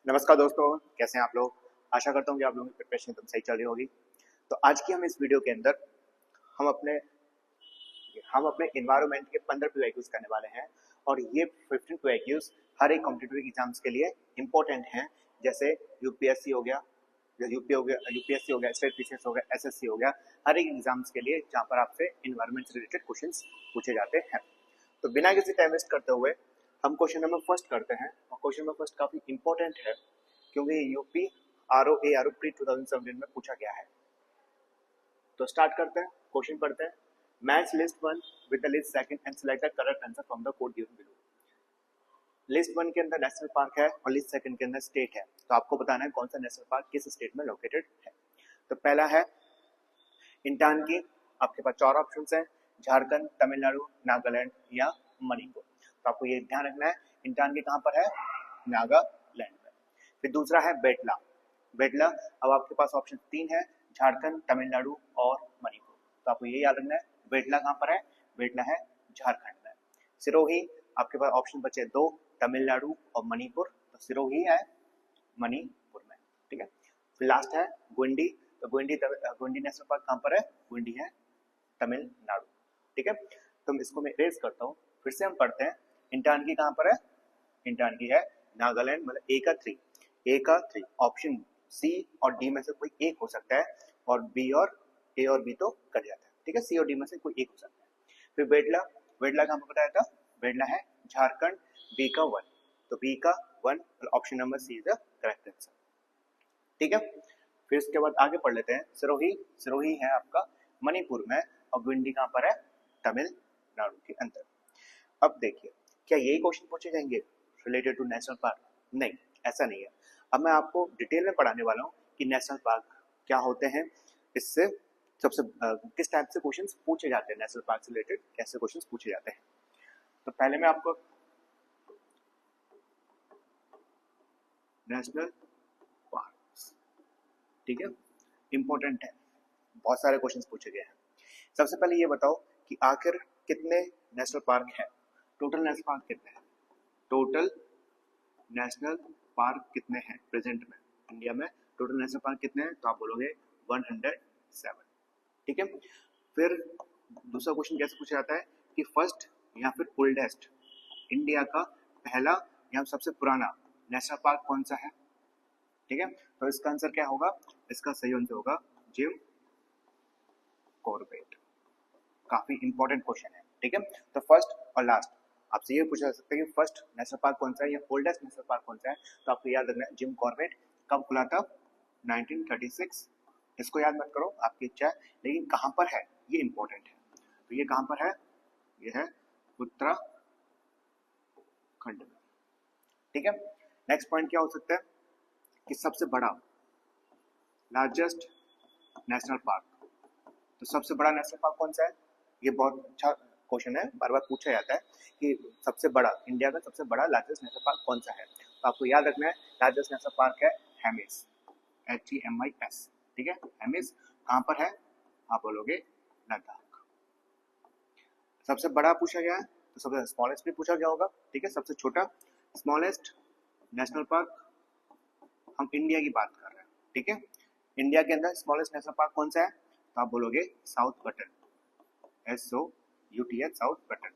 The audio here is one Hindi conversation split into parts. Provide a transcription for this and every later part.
नमस्कार दोस्तों, कैसे हैं आप लोग। आशा करता हूँ कि आप लोगों की प्रिपरेशन एकदम सही चल रही होगी। तो आज की हम इस वीडियो के अंदर हम अपने इन्वायरमेंट के 15 PYQs करने वाले हैं और ये 15 PYQs हर एक कॉम्पिटिटिव एग्जाम्स के लिए इम्पोर्टेंट हैं। जैसे यूपीएससी हो गया, यूपीएससी हो गया, स्टेट पीसीएस हो गया, एसएससी हो गया, हर एक एग्जाम्स के लिए जहाँ पर आपसे इन्वायरमेंट से रिलेटेड क्वेश्चंस पूछे जाते हैं। तो बिना किसी टाइम वेस्ट करते हुए हम क्वेश्चन नंबर फर्स्ट करते हैं। और क्वेश्चन नंबर फर्स्ट काफी इंपॉर्टेंट है क्योंकि यूपी आरओ प्री 2017 में पूछा गया है। तो स्टार्ट करते हैं, क्वेश्चन पढ़ते हैं। Match list one with the list second and select the correct answer from the code given below. List one के अंदर नेशनल पार्क है और लिस्ट सेकंड के अंदर स्टेट है, तो आपको बताना है कौन सा नेशनल पार्क किस स्टेट में लोकेटेड है। तो पहला है इंटान की, आपके पास 4 ऑप्शन है, झारखंड, तमिलनाडु, नागालैंड या मणिपुर। तो आपको ये ध्यान रखना है इंटान की कहाँ पर है, नागालैंड में। फिर दूसरा है बेटला। बेटला अब आपके पास ऑप्शन 3 है, झारखंड, तमिलनाडु और मणिपुर। तो आपको ये याद रखना है बेटला कहाँ पर है, बेटला है झारखंड में। सिरोही आपके पास ऑप्शन बचे 2, तमिलनाडु और मणिपुर। तो सिरोही है मणिपुर में, ठीक है। फिर लास्ट है गुंडी। तो गुंडी नेशनल पार्क कहाँ पर है, गुंडी है तमिलनाडु, ठीक है। तो इसको मैं रेज करता हूँ, फिर से हम पढ़ते हैं। इंटान की कहाँ पर है, इंटान की है नागालैंड, मतलब ए का थ्री ऑप्शन सी और डी में से कोई एक हो सकता है, और बी और ए और बी तो कट जाता है, ठीक है। सी और डी में से कोई एक हो सकता है। फिर बेडला का हमको बताया था, बेडला है झारखंड, बी का 1, तो बी का 1 option number C is the correct answer, ठीक है। फिर इसके बाद आगे पढ़ लेते हैं। सिरोही है आपका मणिपुर में और गुंडी कहाँ पर है, तमिलनाडु के अंदर। अब देखिए क्या यही क्वेश्चन पूछे जाएंगे रिलेटेड टू नेशनल पार्क? नहीं, ऐसा नहीं है। अब मैं आपको डिटेल में पढ़ाने वाला हूँ कि नेशनल पार्क क्या होते हैं, इससे सबसे किस टाइप से क्वेश्चंस पूछे जाते हैं, नेशनल पार्क से रिलेटेड कैसे क्वेश्चंस पूछे जाते हैं। तो पहले मैं आपको नेशनल पार्क, ठीक है, इंपॉर्टेंट है, बहुत सारे क्वेश्चंस पूछे गए हैं। सबसे पहले ये बताओ कि आखिर कितने नेशनल पार्क है, टोटल नेशनल पार्क कितने हैं, टोटल नेशनल पार्क कितने हैं प्रेजेंट में इंडिया में, टोटल नेशनल पार्क कितने हैं? तो आप बोलोगे 107, ठीक है। फिर दूसरा क्वेश्चन कैसे पूछा जाता है कि फर्स्ट या फिर ओल्डेस्ट, इंडिया का पहला या सबसे पुराना नेशनल पार्क कौन सा है, ठीक है। तो इसका आंसर क्या होगा, इसका सही आंसर होगा जिम कॉर्बेट। काफी इंपॉर्टेंट क्वेश्चन है, ठीक है। तो फर्स्ट और लास्ट आपसे ये पूछा जा सकता है कि फर्स्ट नेशनल पार्क कौन सा है या ओल्डेस्ट नेशनल पार्क कौन सा है। तो आपको याद रखना है जिम कॉर्बेट कब खुला था, 1936। इसको याद मत करो, आपकी इच्छा है, लेकिन कहाँ पर है ये इंपॉर्टेंट है। तो ये कहाँ पर है, ये है उत्तराखंड में, ठीक है। नेक्स्ट पॉइंट क्या हो सकता है कि सबसे बड़ा लार्जेस्ट नेशनल पार्क, तो सबसे बड़ा नेशनल पार्क कौन सा है, ये बहुत अच्छा क्वेश्चन है, बार बार पूछा जाता है कि सबसे बड़ा, इंडिया का सबसे बड़ा लार्जेस्ट नेशनल पार्क कौन सा है। तो आपको याद रखना है लार्जेस्ट नेशनल पार्क है हेमिस, HEMIS, ठीक है। हेमिस कहाँ पर है, आप बोलोगे लद्दाख। सबसे बड़ा पूछा गया है तो सबसे स्मॉलेस्ट भी पूछा गया होगा, ठीक है। सबसे छोटा स्मॉलेस्ट नेशनल पार्क, हम इंडिया की बात कर रहे हैं, ठीक है। इंडिया के अंदर स्मॉलेस्ट नेशनल पार्क कौन सा है, तो आप बोलोगे south button, SOUTH, south button.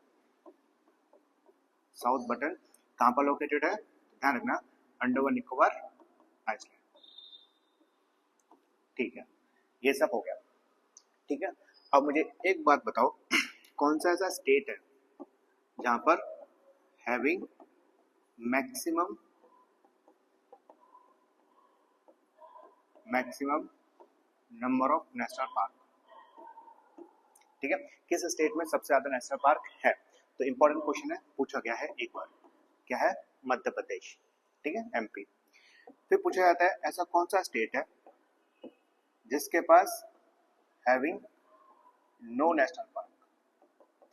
South button कहाँ पर लोकेटेड है, ध्यान रखना अंडमान निकोबार आइलैंड, ठीक है। ये सब हो गया, ठीक है। अब मुझे एक बात बताओ, कौन सा ऐसा स्टेट है जहां पर having maximum number of national park, ठीक है। किस स्टेट में सबसे ज्यादा नेशनल पार्क है। तो इंपॉर्टेंट क्वेश्चन है, पूछा गया है एक बार, क्या है, मध्य प्रदेश, ठीक है, MP। फिर पूछा जाता है ऐसा कौन सा स्टेट है जिसके पास हैविंग नो नेशनल पार्क,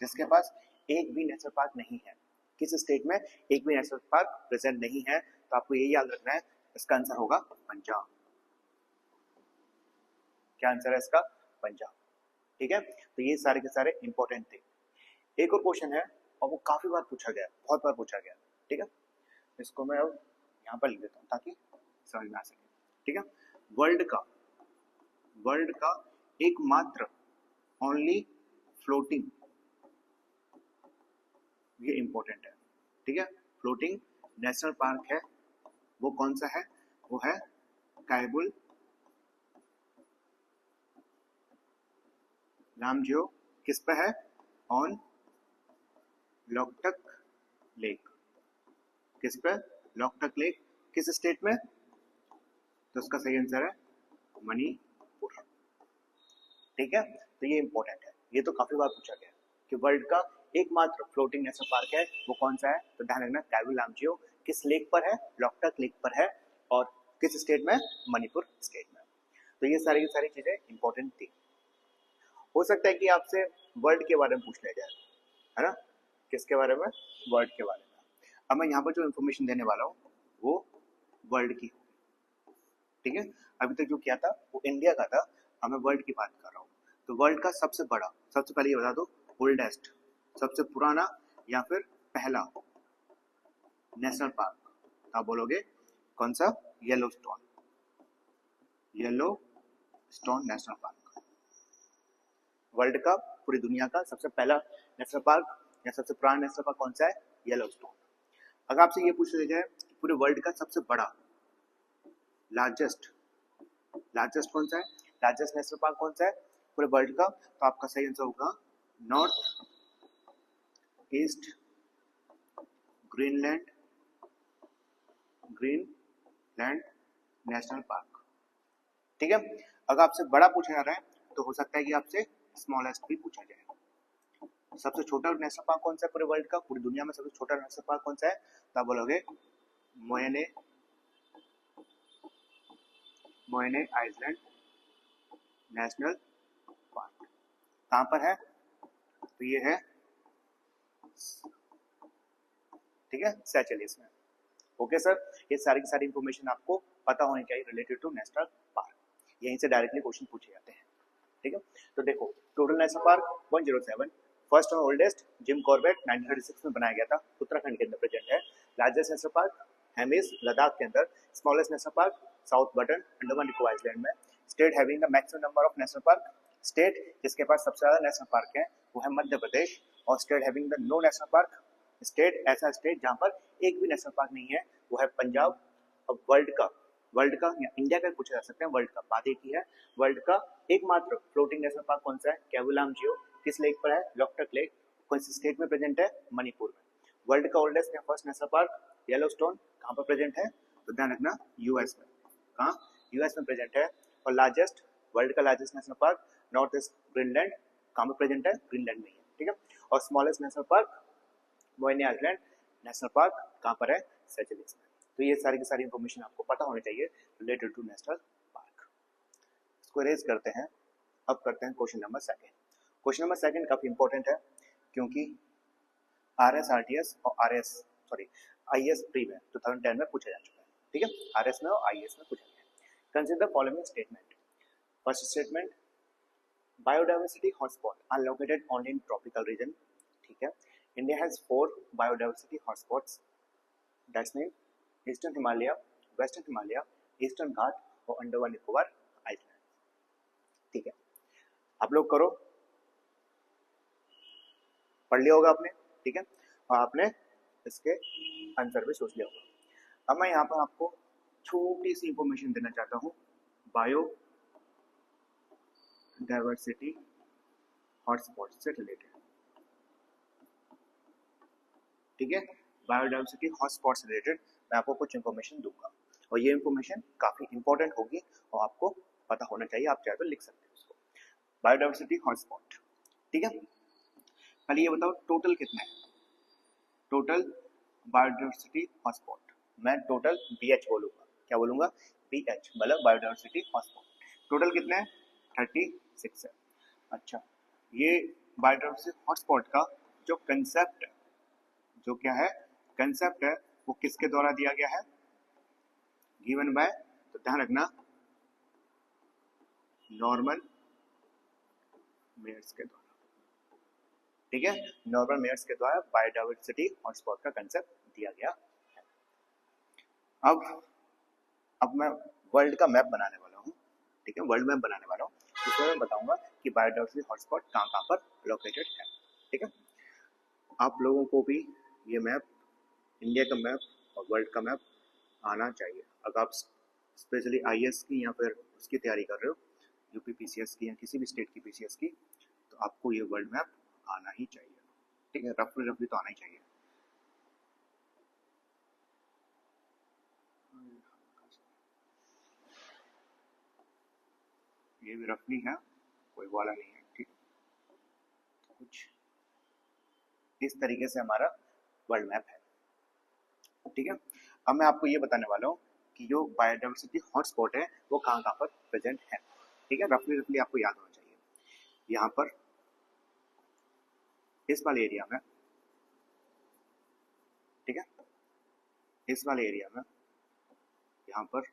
जिसके पास एक भी नेशनल पार्क नहीं है, किस स्टेट में एक भी नेशनल पार्क प्रेजेंट नहीं है। तो आपको यही याद रखना है, इसका आंसर होगा पंजाब। क्या आंसर है इसका, पंजाब, ठीक है। तो ये सारे के सारे इंपॉर्टेंट थे। एक और क्वेश्चन है और वो काफी बार पूछा गया, बहुत बार पूछा गया, ठीक है। इसको मैं अब यहाँ पर लिख देता हूँ ताकि समझ में आ सके। ठीक है, वर्ल्ड का एकमात्र ओनली फ्लोटिंग, ये इंपॉर्टेंट है। ठीक है, फ्लोटिंग नेशनल पार्क है वो कौन सा है, वो है कायबुल लामजियो। किस पे है, ऑन लोकटक लेक। किस पे, लोकटक लेक। किस स्टेट में, तो उसका सही आंसर है मणिपुर। ठीक है, तो ये इंपॉर्टेंट है, ये तो काफी बार पूछा गया कि वर्ल्ड का एकमात्र फ्लोटिंग नेशनल पार्क है वो कौन सा है, तो ध्यान रखना कायबुल लामजियो किस लेक पर है, लोकटक लेक पर है, और किस स्टेट में, मणिपुर स्टेट में। तो ये सारी की सारी चीजें इंपॉर्टेंट थी। हो सकता है कि आपसे वर्ल्ड के बारे में पूछ लिया जाए, है ना, किसके बारे में, वर्ल्ड के बारे में। अब मैं यहाँ पर जो इन्फॉर्मेशन देने वाला हूँ वो वर्ल्ड की, ठीक है। अभी तक जो किया था वो इंडिया का था, अब मैं वर्ल्ड की बात कर रहा हूँ। तो वर्ल्ड का सबसे बड़ा, सबसे पहले ये बता दो, ओल्डेस्ट, सबसे पुराना या फिर पहला नेशनल पार्क, तो आप बोलोगे कौन सा, Yellowstone, Yellowstone national park. World का, पूरी दुनिया का सबसे पहला नेशनल पार्क या सबसे पुराना नेशनल पार्क कौन सा है, येलोस्टोन। अगर आपसे ये पूछ लिया जाए पूरे वर्ल्ड का सबसे बड़ा, लार्जेस्ट कौन सा है, लार्जेस्ट नेशनल पार्क कौन सा है पूरे वर्ल्ड का, तो आपका सही आंसर होगा north east Greenland national park. ठीक है, अगर आपसे बड़ा पूछा जा रहा है तो हो सकता है कि आपसे स्मॉलेस्ट भी पूछा जाए। सबसे छोटा नेशनल पार्क कौन सा है पूरे वर्ल्ड का, पूरी दुनिया में सबसे छोटा नेशनल पार्क कौन सा है, तो आप बोलोगे मोयने आइलैंड नेशनल पार्क। कहां पर है, तो ये है, ठीक है, सेचेलिस में। ओके सर, ये सारी की सारी इंफॉर्मेशन आपको पता होनी चाहिए रिलेटेड टू नेशनल पार्क, यहीं से डायरेक्टली क्वेश्चन पूछे जाते हैं। ठीक है, तो देखो टोटल नेशनल पार्क 107, फर्स्ट और ओल्डेस्ट जिम कॉर्बेट 1936 में बनाया गया था, उत्तराखंड के अंदर प्रेजेंट है। Largest national park Hemis Ladakh के अंदर। Smallest national park South Button Andaman Nicobar island में। State having the maximum number of national park, state जिसके पास सबसे ज्यादा नेशनल पार्क है वो है मध्य प्रदेश। और state having the no national park, state ऐसा स्टेट जहां पर एक भी नेशनल पार्क नहीं है वो है पंजाब। अब वर्ल्ड का या इंडिया का पूछा जा सकता है, वर्ल्ड का बात एक ही है। वर्ल्ड का एकमात्र फ्लोटिंग नेशनल पार्क कौन सा है, कायबुल लामजियो, किस लेक पर है, लोकटक लेक, कौन सी स्टेट में प्रेजेंट है, मणिपुर में। वर्ल्ड का ओल्डेस्ट या फर्स्ट नेशनल पार्क येलोस्टोन, कहाँ पर प्रेजेंट है, तो ध्यान रखना यूएस में, कहाँ, यूएस में प्रेजेंट है। और लार्जेस्ट, वर्ल्ड का largest national park north east Greenland, कहाँ पर प्रेजेंट है, ग्रीनलैंड में ही है। ठीक है, और स्मॉलेस्ट नेशनल पार्क मोयने आइलैंड नेशनल पार्क कहाँ पर है, सेचेलिस में। तो ये सारी की सारी इंफॉर्मेशन आपको पता होनी चाहिए रिलेटेड टू नेशनल पार्क। इसको रेज करते हैं, अब करते हैं question number second. Question number second काफी इंपॉर्टेंट है क्योंकि आरएस आरटीएस और आईएएस प्री में 2010 में पूछा जा चुका है। ठीक है, आरएस में और आईएएस में पूछा गया। Consider the following statement. First statement, biodiversity hotspot are located only in tropical region. ठीक है, India has 4 biodiversity hotspots, that's mean eastern Himalaya, western Himalaya, eastern Ghat और अंडमान निकोबार आइलैंड। ठीक है, आप लोग करो, पढ़ लिया होगा आपने। ठीक है, और आपने इसके आंसर भी सोच लिया होगा। अब मैं यहाँ पर आपको छोटी सी इंफॉर्मेशन देना चाहता हूँ बायो डाइवर्सिटी हॉटस्पॉट से रिलेटेड। ठीक है, बायोडाइवर्सिटी हॉटस्पॉट से रिलेटेड मैं आपको कुछ इंफॉर्मेशन दूंगा और ये इंफॉर्मेशन काफी इंपॉर्टेंट होगी और आपको पता होना चाहिए, आप चाहे तो लिख सकते हो उसको। बायोडाइवर्सिटी हॉटस्पॉट, ठीक है, पहले ये बताओ टोटल कितना है, टोटल बायोडाइवर्सिटी हॉटस्पॉट। मैं टोटल BH बोलूंगा, क्या बोलूंगा, BH मतलब बायोडाइवर्सिटी हॉटस्पॉट। टोटल कितने हैं, 36 है। अच्छा, ये बायोडाइवर्सिटी हॉटस्पॉट का जो कंसेप्ट, जो क्या है कंसेप्ट है, वो किसके द्वारा दिया गया है, गिवन बाय, तो ध्यान रखना नॉर्मन मेयर्स के द्वारा। ठीक है, नॉर्मन मेयर्स के द्वारा बायोडाइवर्सिटी हॉटस्पॉट का कंसेप्ट दिया गया है। अब मैं वर्ल्ड का मैप बनाने वाला हूँ, ठीक है, वर्ल्ड मैप बनाने वाला हूँ, उसमें मैं बताऊंगा कि बायोडाइवर्सिटी हॉटस्पॉट कहाँ कहाँ पर लोकेटेड है, ठीक है। आप लोगों को भी ये मैप, इंडिया का मैप और वर्ल्ड का मैप आना चाहिए। अगर आप स्पेशली आईएएस की या फिर उसकी तैयारी कर रहे हो, यूपी पीसीएस की या किसी भी स्टेट की पीसीएस की, तो आपको ये वर्ल्ड मैप आना ही चाहिए, ठीक है, रफली रफली तो आना ही चाहिए। ये भी रफली है, कोई वाला नहीं है, ठीक है। कुछ इस तरीके से हमारा वर्ल्ड मैप है, ठीक है। अब मैं आपको ये बताने वाला हूँ कि जो बायोडाइवर्सिटी हॉटस्पॉट है वो कहाँ कहाँ पर प्रेजेंट है, ठीक है, रफली रफली आपको याद होना चाहिए। यहाँ पर इस वाले एरिया में, ठीक है, इस वाले एरिया में यहाँ पर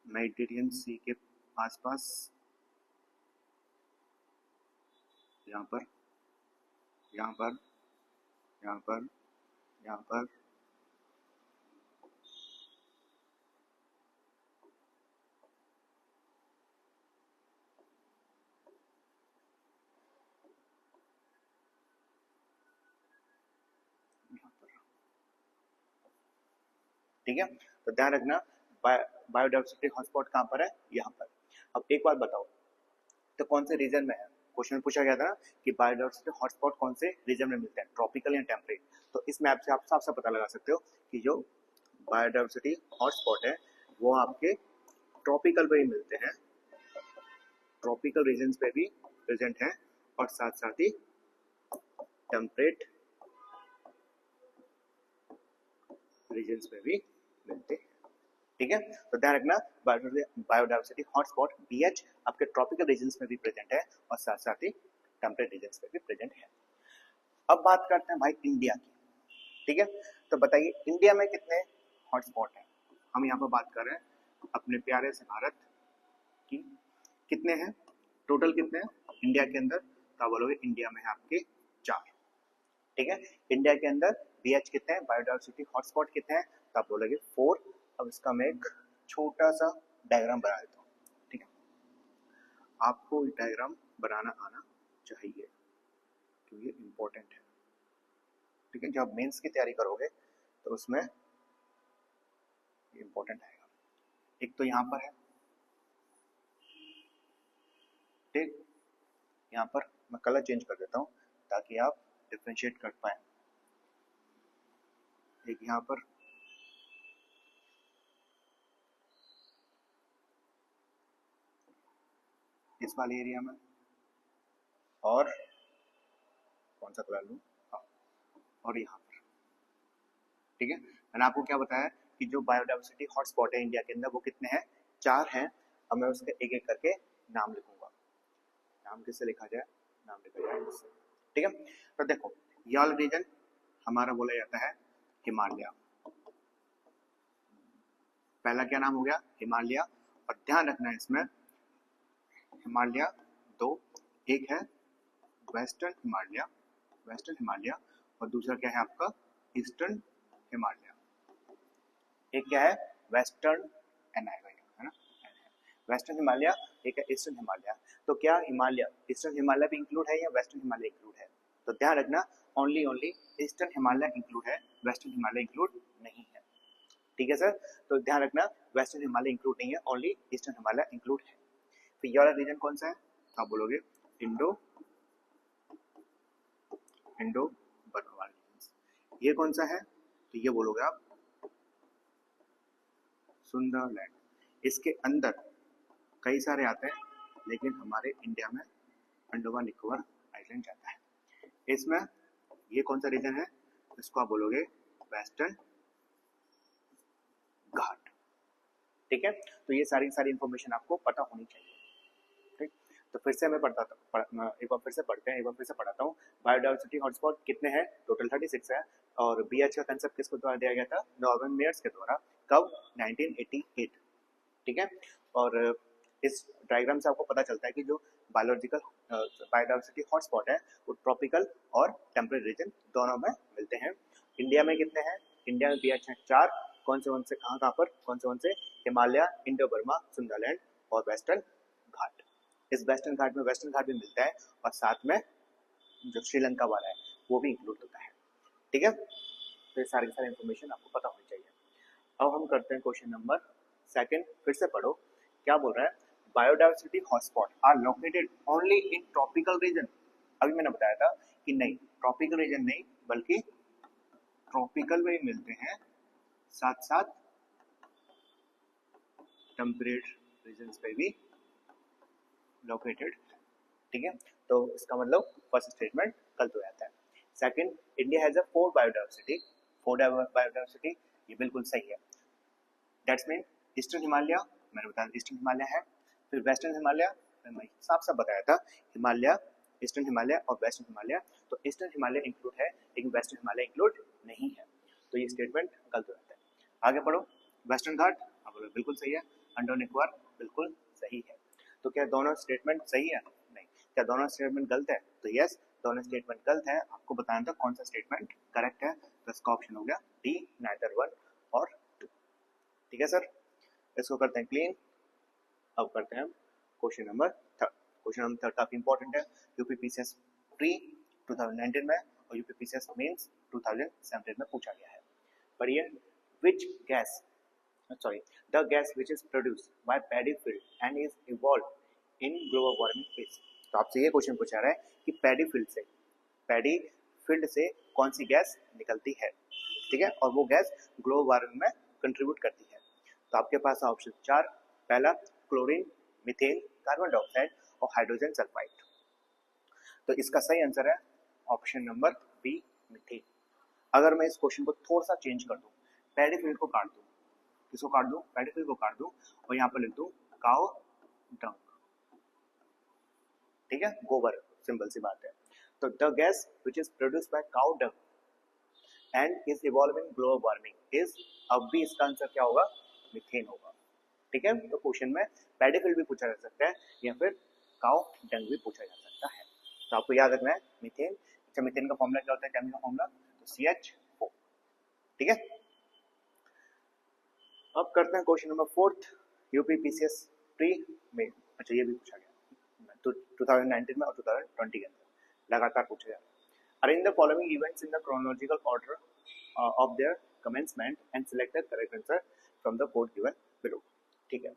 मेडिटेरियन सी के आसपास, यहाँ पर, यहाँ पर, यहाँ पर, यहाँ पर, ठीक है। तो ध्यान रखना बायोडाइवर्सिटी हॉटस्पॉट कहाँ पर है, यहाँ पर। अब एक बात बताओ, तो कौन से रीजन में है, क्वेश्चन पूछा गया था ना कि बायोडाइवर्सिटी हॉटस्पॉट कौन से रीजन में मिलते हैं, ट्रॉपिकल या टेम्परेट। तो इस मैप से आप साफ साफ पता लगा सकते हो कि जो बायोडाइवर्सिटी हॉटस्पॉट है वो आपके ट्रॉपिकल पे ही मिलते हैं, ट्रॉपिकल रीजन पे भी प्रेजेंट है, और साथ साथ ही टेम्परेट रीजन पे भी मिलते हैं, ठीक है। तो ध्यान रखना बायोडाइवर्सिटी हॉटस्पॉट बीएच आपके ट्रॉपिकल रीजन्स में भी प्रेजेंट है और साथ साथ ही टेम्परेट रीजन्स में भी प्रेजेंट है। अब बात करते हैं भाई इंडिया की, ठीक है। तो बताइए इंडिया में कितने हॉटस्पॉट हैं। हम यहाँ पर बात कर रहे हैं अपने प्यारे से भारत की, कितने हैं टोटल, कितने हैं इंडिया के अंदर, तो आप बोलोगे इंडिया में है आपके 4, ठीक है। इंडिया के अंदर बीएच कितने हैं, बायोडाइवर्सिटी हॉटस्पॉट कितने हैं, तो आप बोलोगे 4। अब इसका मैं एक छोटा सा डायग्राम बना देता हूँ, ठीक है। आपको डायग्राम बनाना आना चाहिए क्योंकि ये इम्पोर्टेंट है, ठीक है। जब मेंस की तैयारी करोगे तो उसमें इम्पोर्टेंट आएगा। एक तो यहाँ पर है, ठीक, यहाँ पर मैं कलर चेंज कर देता हूँ ताकि आप डिफ्रेंशिएट कर पाए। एक यहाँ पर, इस वाले एरिया में, और कौन सा कलर लूँ, हाँ, और यहाँ पर, ठीक है। मैंने आपको क्या बताया कि जो बायोडाइवर्सिटी हॉटस्पॉट है इंडिया के अंदर वो कितने हैं, 4 हैं। अब मैं उसके एक एक करके नाम लिखूंगा। नाम किससे लिखा जाए, नाम लिखा जाए इससे, ठीक है। तो देखो ये वाला रीजन हमारा बोला जाता है हिमालय, पहला क्या नाम हो गया, हिमालय। और ध्यान रखना है इसमें हिमालय 2, एक है वेस्टर्न हिमालय, वेस्टर्न हिमालय, और दूसरा क्या है आपका ईस्टर्न हिमालय। एक क्या है वेस्टर्न एन आएगा, है ना, वेस्टर्न हिमालय, एक है ईस्टर्न हिमालय। तो क्या हिमालय ईस्टर्न हिमालय भी इंक्लूड है या वेस्टर्न हिमालय इंक्लूड है, तो ध्यान रखना only only eastern Himalaya include है, वेस्टर्न हिमालय इंक्लूड नहीं है, ठीक है सर। तो ध्यान रखना वेस्टर्न हिमालय इंक्लूड नहीं है, ओनली ईस्टर्न हिमालय इंक्लूड है। तो ये वाला रीजन कौन सा है, तो आप बोलोगे इंडो इंडो बर्फवाल रीजन। ये कौन सा है, तो ये बोलोगे आप सुंदरलैंड। इसके अंदर कई सारे आते हैं लेकिन हमारे इंडिया में अंडमान निकोबार आइलैंड जाता है। इसमें ये कौन सा रीजन है, इसको आप बोलोगे वेस्टर्न घाट, ठीक है। तो ये सारी सारी इंफॉर्मेशन आपको पता होनी चाहिए, ठीक। तो फिर से मैं एक बार फिर से पढ़ते हैं, एक बार फिर से पढ़ाता हूँ। बायोडाइवर्सिटी हॉटस्पॉट कितने हैं, टोटल 36 है। और बीएच का कंसेप्ट किसको द्वारा दिया गया था, नॉर्मन मेयर्स के द्वारा, कब 1988, ठीक है। और इस डायग्राम से आपको पता चलता है कि जो बायोलॉजिकल बायोडाइवर्सिटी हॉटस्पॉट है वो ट्रॉपिकल और टेम्परेट रीजन दोनों में मिलते हैं। इंडिया में कितने हैं, इंडिया में पीएच है 4, कौन से कहाँ पर, कौन से हिमालय, इंडो बर्मा, सुंदरलैंड और वेस्टर्न घाट। इस वेस्टर्न घाट में वेस्टर्न घाट भी मिलता है और साथ में जो श्रीलंका वाला है वो भी इंक्लूड होता है। ठीक है, तो ये सारी इन्फॉर्मेशन आपको पता होनी चाहिए। अब हम करते हैं क्वेश्चन नंबर सेकंड, फिर से पढ़ो क्या बोल रहा है। Biodiversity hotspot are located only in tropical region. अभी मैंने बताया था कि नहीं, ट्रॉपिकल रीजन नहीं बल्कि ट्रॉपिकल में मिलते हैं, साथ साथ टेम्परेट रीजन पे भी लोकेटेड। ठीक है, तो इसका मतलब फर्स्ट स्टेटमेंट गलत हो जाता है। Second, India has a 4 biodiversity, 4 biodiversity, ये बिल्कुल सही है। दैट्स मीन ईस्टर्न हिमालय, मैंने बताया ईस्टर्न हिमालय है, फिर वेस्टर्न हिमालय, मैं साफ साफ बताया था हिमालय, ईस्टर्न हिमालय और वेस्टर्न हिमालय। तो ईस्टर्न हिमालय इंक्लूड है लेकिन वेस्टर्न हिमालय इंक्लूड नहीं है, तो ये स्टेटमेंट गलत हो जाता है। आगे पढ़ो, वेस्टर्न घाट, आप बोलो बिल्कुल सही है, अंडमान निकोबार बिल्कुल सही है। तो क्या दोनों स्टेटमेंट सही है? नहीं। क्या दोनों स्टेटमेंट गलत है? तो यस, दोनों स्टेटमेंट गलत है। आपको बताना था कौन सा स्टेटमेंट करेक्ट है, तो इसका ऑप्शन हो गया डी, नाइदर 1 और 2। ठीक है सर, इसको करते हैं क्लीन। अब करते हैं question number third. Question number third काफी इंपॉर्टेंट है, यूपीपीसीएस प्री 2019 में और यूपीपीसीएस मेंस 2017 में पूछा गया है। पढ़िए, which gas sorry the gas which is produced by paddy field and is evolved in global warming is। तो आपसे ये क्वेश्चन पूछा रहा है कि पैडी फील्ड से कौन सी गैस निकलती है। ठीक है, और वो गैस ग्लोबल वार्मिंग में कंट्रीब्यूट करती है। तो आपके पास ऑप्शन 4, पहला क्लोरीन, मीथेन, कार्बन डाइऑक्साइड और हाइड्रोजन सल्फाइड। तो इसका सही आंसर है ऑप्शन नंबर बी, मीथेन। अगर मैं इस क्वेश्चन को थोड़ा सा चेंज कर दूं, पैडी फील्ड को काट दूं, किसको काट दूं, पैडी फील्ड को काट दूं और यहाँ पर लिख दूं काउ डंग। ठीक है, गोबर, सिंपल सी बात है। तो the gas which is produced by cow dung and is evolving global warming is, अब भी इसका आंसर क्या होगा, मीथेन होगा। ठीक है, तो क्वेश्चन में पैडी फील्ड भी पूछा जा सकता है या फिर काउ डंग भी पूछा जा सकता है। तो आपको याद रखना है मीथेन। अच्छा, मीथेन का फॉर्मूला क्या होता है, केमिकल फॉर्मूला, तो CH4। ठीक है, अब करते हैं question number fourth, UPPCS pre में। अच्छा, ये भी पूछा गया तो 2019 में और 2020 के अंदर लगातार पूछा गया। Arrange the following events in the chronological order of their commencement and select the correct answer from the code given below. ठीक है,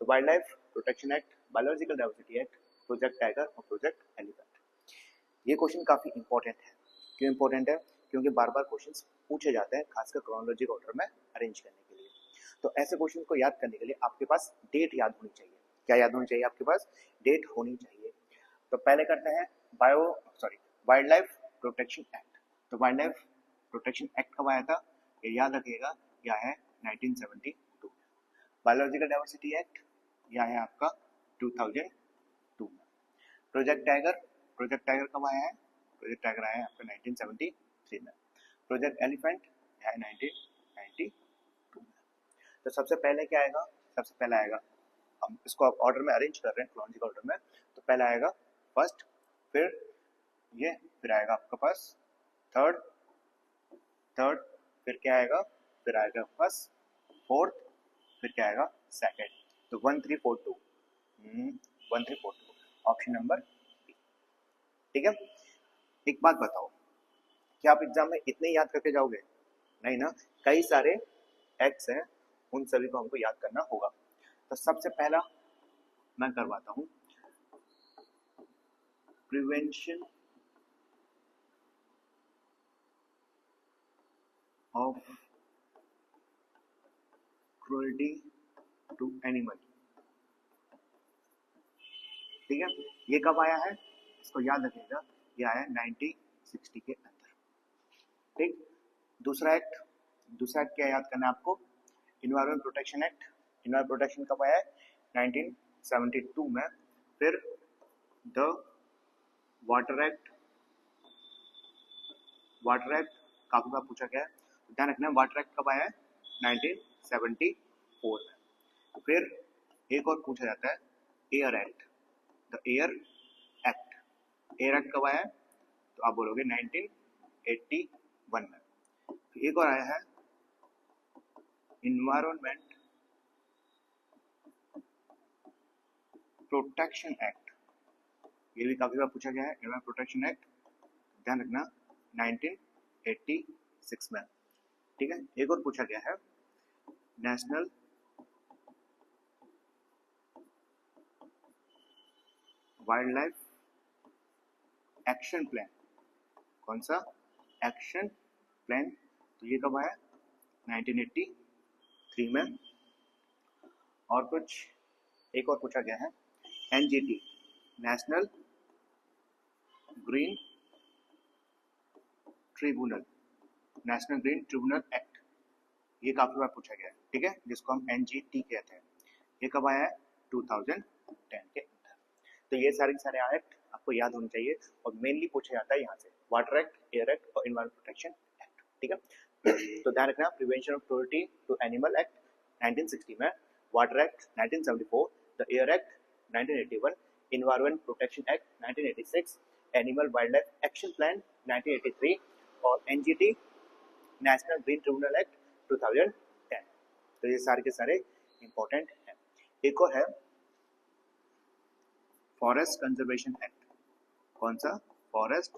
तो wild life protection act, biological diversity act, project tiger और प्रोजेक्ट एलिफेंट। ये क्वेश्चन काफी इंपॉर्टेंट है। क्यों इंपॉर्टेंट है? क्योंकि बार बार क्वेश्चन पूछे जाते हैं, खासकर क्रोनोलॉजिकल ऑर्डर में अरेंज करने के लिए। तो ऐसे क्वेश्चन को याद करने के लिए आपके पास डेट याद होनी चाहिए। क्या याद होनी चाहिए? आपके पास डेट होनी चाहिए। तो पहले करते हैं वाइल्ड लाइफ प्रोटेक्शन एक्ट। तो वाइल्ड लाइफ प्रोटेक्शन एक्ट कब आया था, ये याद रखिएगा, यह है 1972। बायोलॉजिकल डाइवर्सिटी एक्ट यह है आपका 2002 में। प्रोजेक्ट टाइगर कब आया है? प्रोजेक्ट टाइगर आया है आपका 1973 में। प्रोजेक्ट एलिफेंट यह है 1992 में। तो सबसे पहले क्या आएगा? सबसे पहले आएगा, हम इसको आप ऑर्डर में अरेंज कर रहे हैं क्रोनोलॉजिकल ऑर्डर में, तो पहला आएगा फर्स्ट, फिर ये, फिर आएगा आपका पास थर्ड, फिर क्या आएगा, फिर आएगा फर्स्ट, फोर्थ, फिर क्या आएगा सेकंड। तो 1 3 4 2 1 3 4 2 ऑप्शन नंबर बी। ठीक है, एक बात बताओ, क्या आप एग्जाम में इतने याद करके जाओगे? नहीं ना, कई सारे एक्ट्स हैं, उन सभी को हमको याद करना होगा। तो सबसे पहला मैं करवाता हूं, prevention of cruelty to animal. ठीक है, ये कब आया है? इसको याद रखिएगा, ये आया 1960 के अंदर। ठीक, दूसरा एक्ट क्या याद करना है आपको? Environment protection act. Environment protection कब आया है? 1972 में। फिर द वाटर एक्ट काफी बार पूछा गया है, ध्यान रखना है। वाटर एक्ट कब आया है? 1974 में। फिर एक और पूछा जाता है, air act, the air act. Air act कब आया है? तो आप बोलोगे 1981 में। एक और आया है इन्वायरमेंट प्रोटेक्शन एक्ट, ये भी काफी बार पूछा गया है। एनवायरमेंट प्रोटेक्शन एक्ट ध्यान रखना 1986 में, ठीक है। एक और पूछा गया है national wild life action plan, कौन सा एक्शन प्लान, तो ये कब आया 1983 में। और कुछ एक और पूछा गया है NGT national green tribunal, national green tribunal act, ये काफी बार पूछा गया है, ठीक है, जिसको हम एनजीटी कहते हैं। ये कब आया है 2010 के अंदर। तो ये सारे एक्ट आपको याद होने चाहिए और मेनली पूछा जाता है यहाँ से वाटर एक्ट, एयर एक्ट और एनवायरमेंट प्रोटेक्शन एक्ट, ठीक है। तो ध्यान रखना prevention of cruelty to animal act 1960 में, water act 1974, the air act 1981, environment protection act 1986, animal wildlife action plan 1983 और NGT national green tribunal act 2010। तो ये सारे के सारे इंपॉर्टेंट हैं। एक और है फॉरेस्ट कंजर्वेशन एक्ट, कौन सा फॉरेस्ट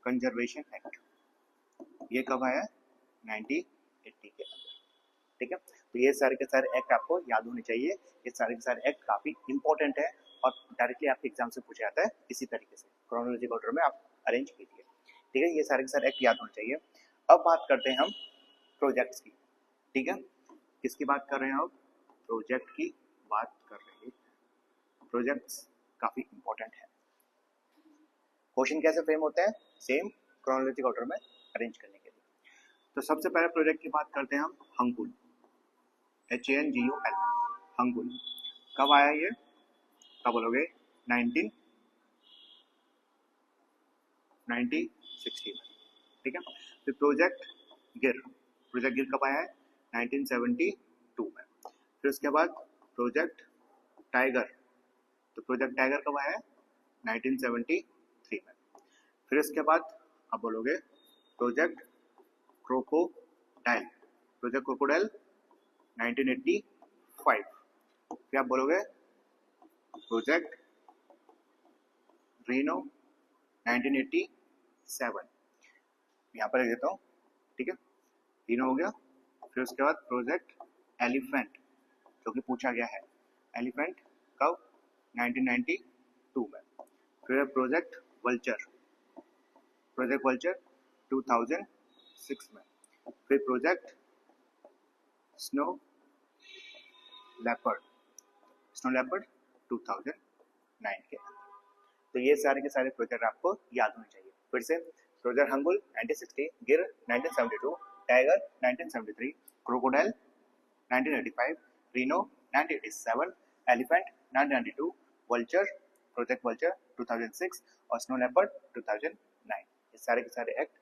कंजर्वेशन एक्ट, ये कब आया 1980 के अंदर, ठीक है। तो ये सारे के सारे एक्ट आपको याद होने चाहिए। ये सारे के सारे एक्ट काफी इंपॉर्टेंट है और डायरेक्टली आपके एग्जाम से पूछा जाता है इसी तरीके से, क्रोनोलॉजिकल ऑर्डर में आप अरेंज कीजिए, ठीक है। ये सारे के सारे एक्ट याद होने चाहिए। अब बात करते हैं हम प्रोजेक्ट्स की, ठीक है। किसकी बात कर रहे हैं? अब प्रोजेक्ट की बात कर रहे हैं। प्रोजेक्ट्स काफी इंपॉर्टेंट है। क्वेश्चन कैसे फ्रेम होते हैं? सेम क्रोनोलॉजिकल ऑर्डर में अरेंज करने के लिए। तो सबसे पहले प्रोजेक्ट की बात करते हैं हम हंगुल, HANGUL, हंगुल कब आया ये? कब बोलोगे? 1960 में, ठीक है। फिर प्रोजेक्ट गिर कब आया है? 1972 में। फिर उसके बाद प्रोजेक्ट टाइगर, तो प्रोजेक्ट टाइगर कब आया है? 1973 में। फिर इसके बाद अब बोलोगे प्रोजेक्ट क्रोकोडाइल, 1985। फिर आप बोलोगे प्रोजेक्ट रीनो 1987, यहाँ पर लिख देता हूँ, ठीक है, रीनो हो गया। फिर उसके बाद प्रोजेक्ट एलिफेंट, जो कि पूछा गया है, एलिफेंट कब? 1992 में। फिर प्रोजेक्ट वल्चर 2006 में। फिर प्रोजेक्ट स्नो लेपर्ड 2009 के। तो ये सारे के सारे प्रोजेक्ट आपको याद होने चाहिए। फिर से प्रोजेक्ट हंगुल 1960, गिर 1972, tiger 1973, crocodile 1985, Reno 1987, elephant 1992, vulture project vulture 2006 और स्नो लेपर्ड 2009। ये सारे के सारे एक्ट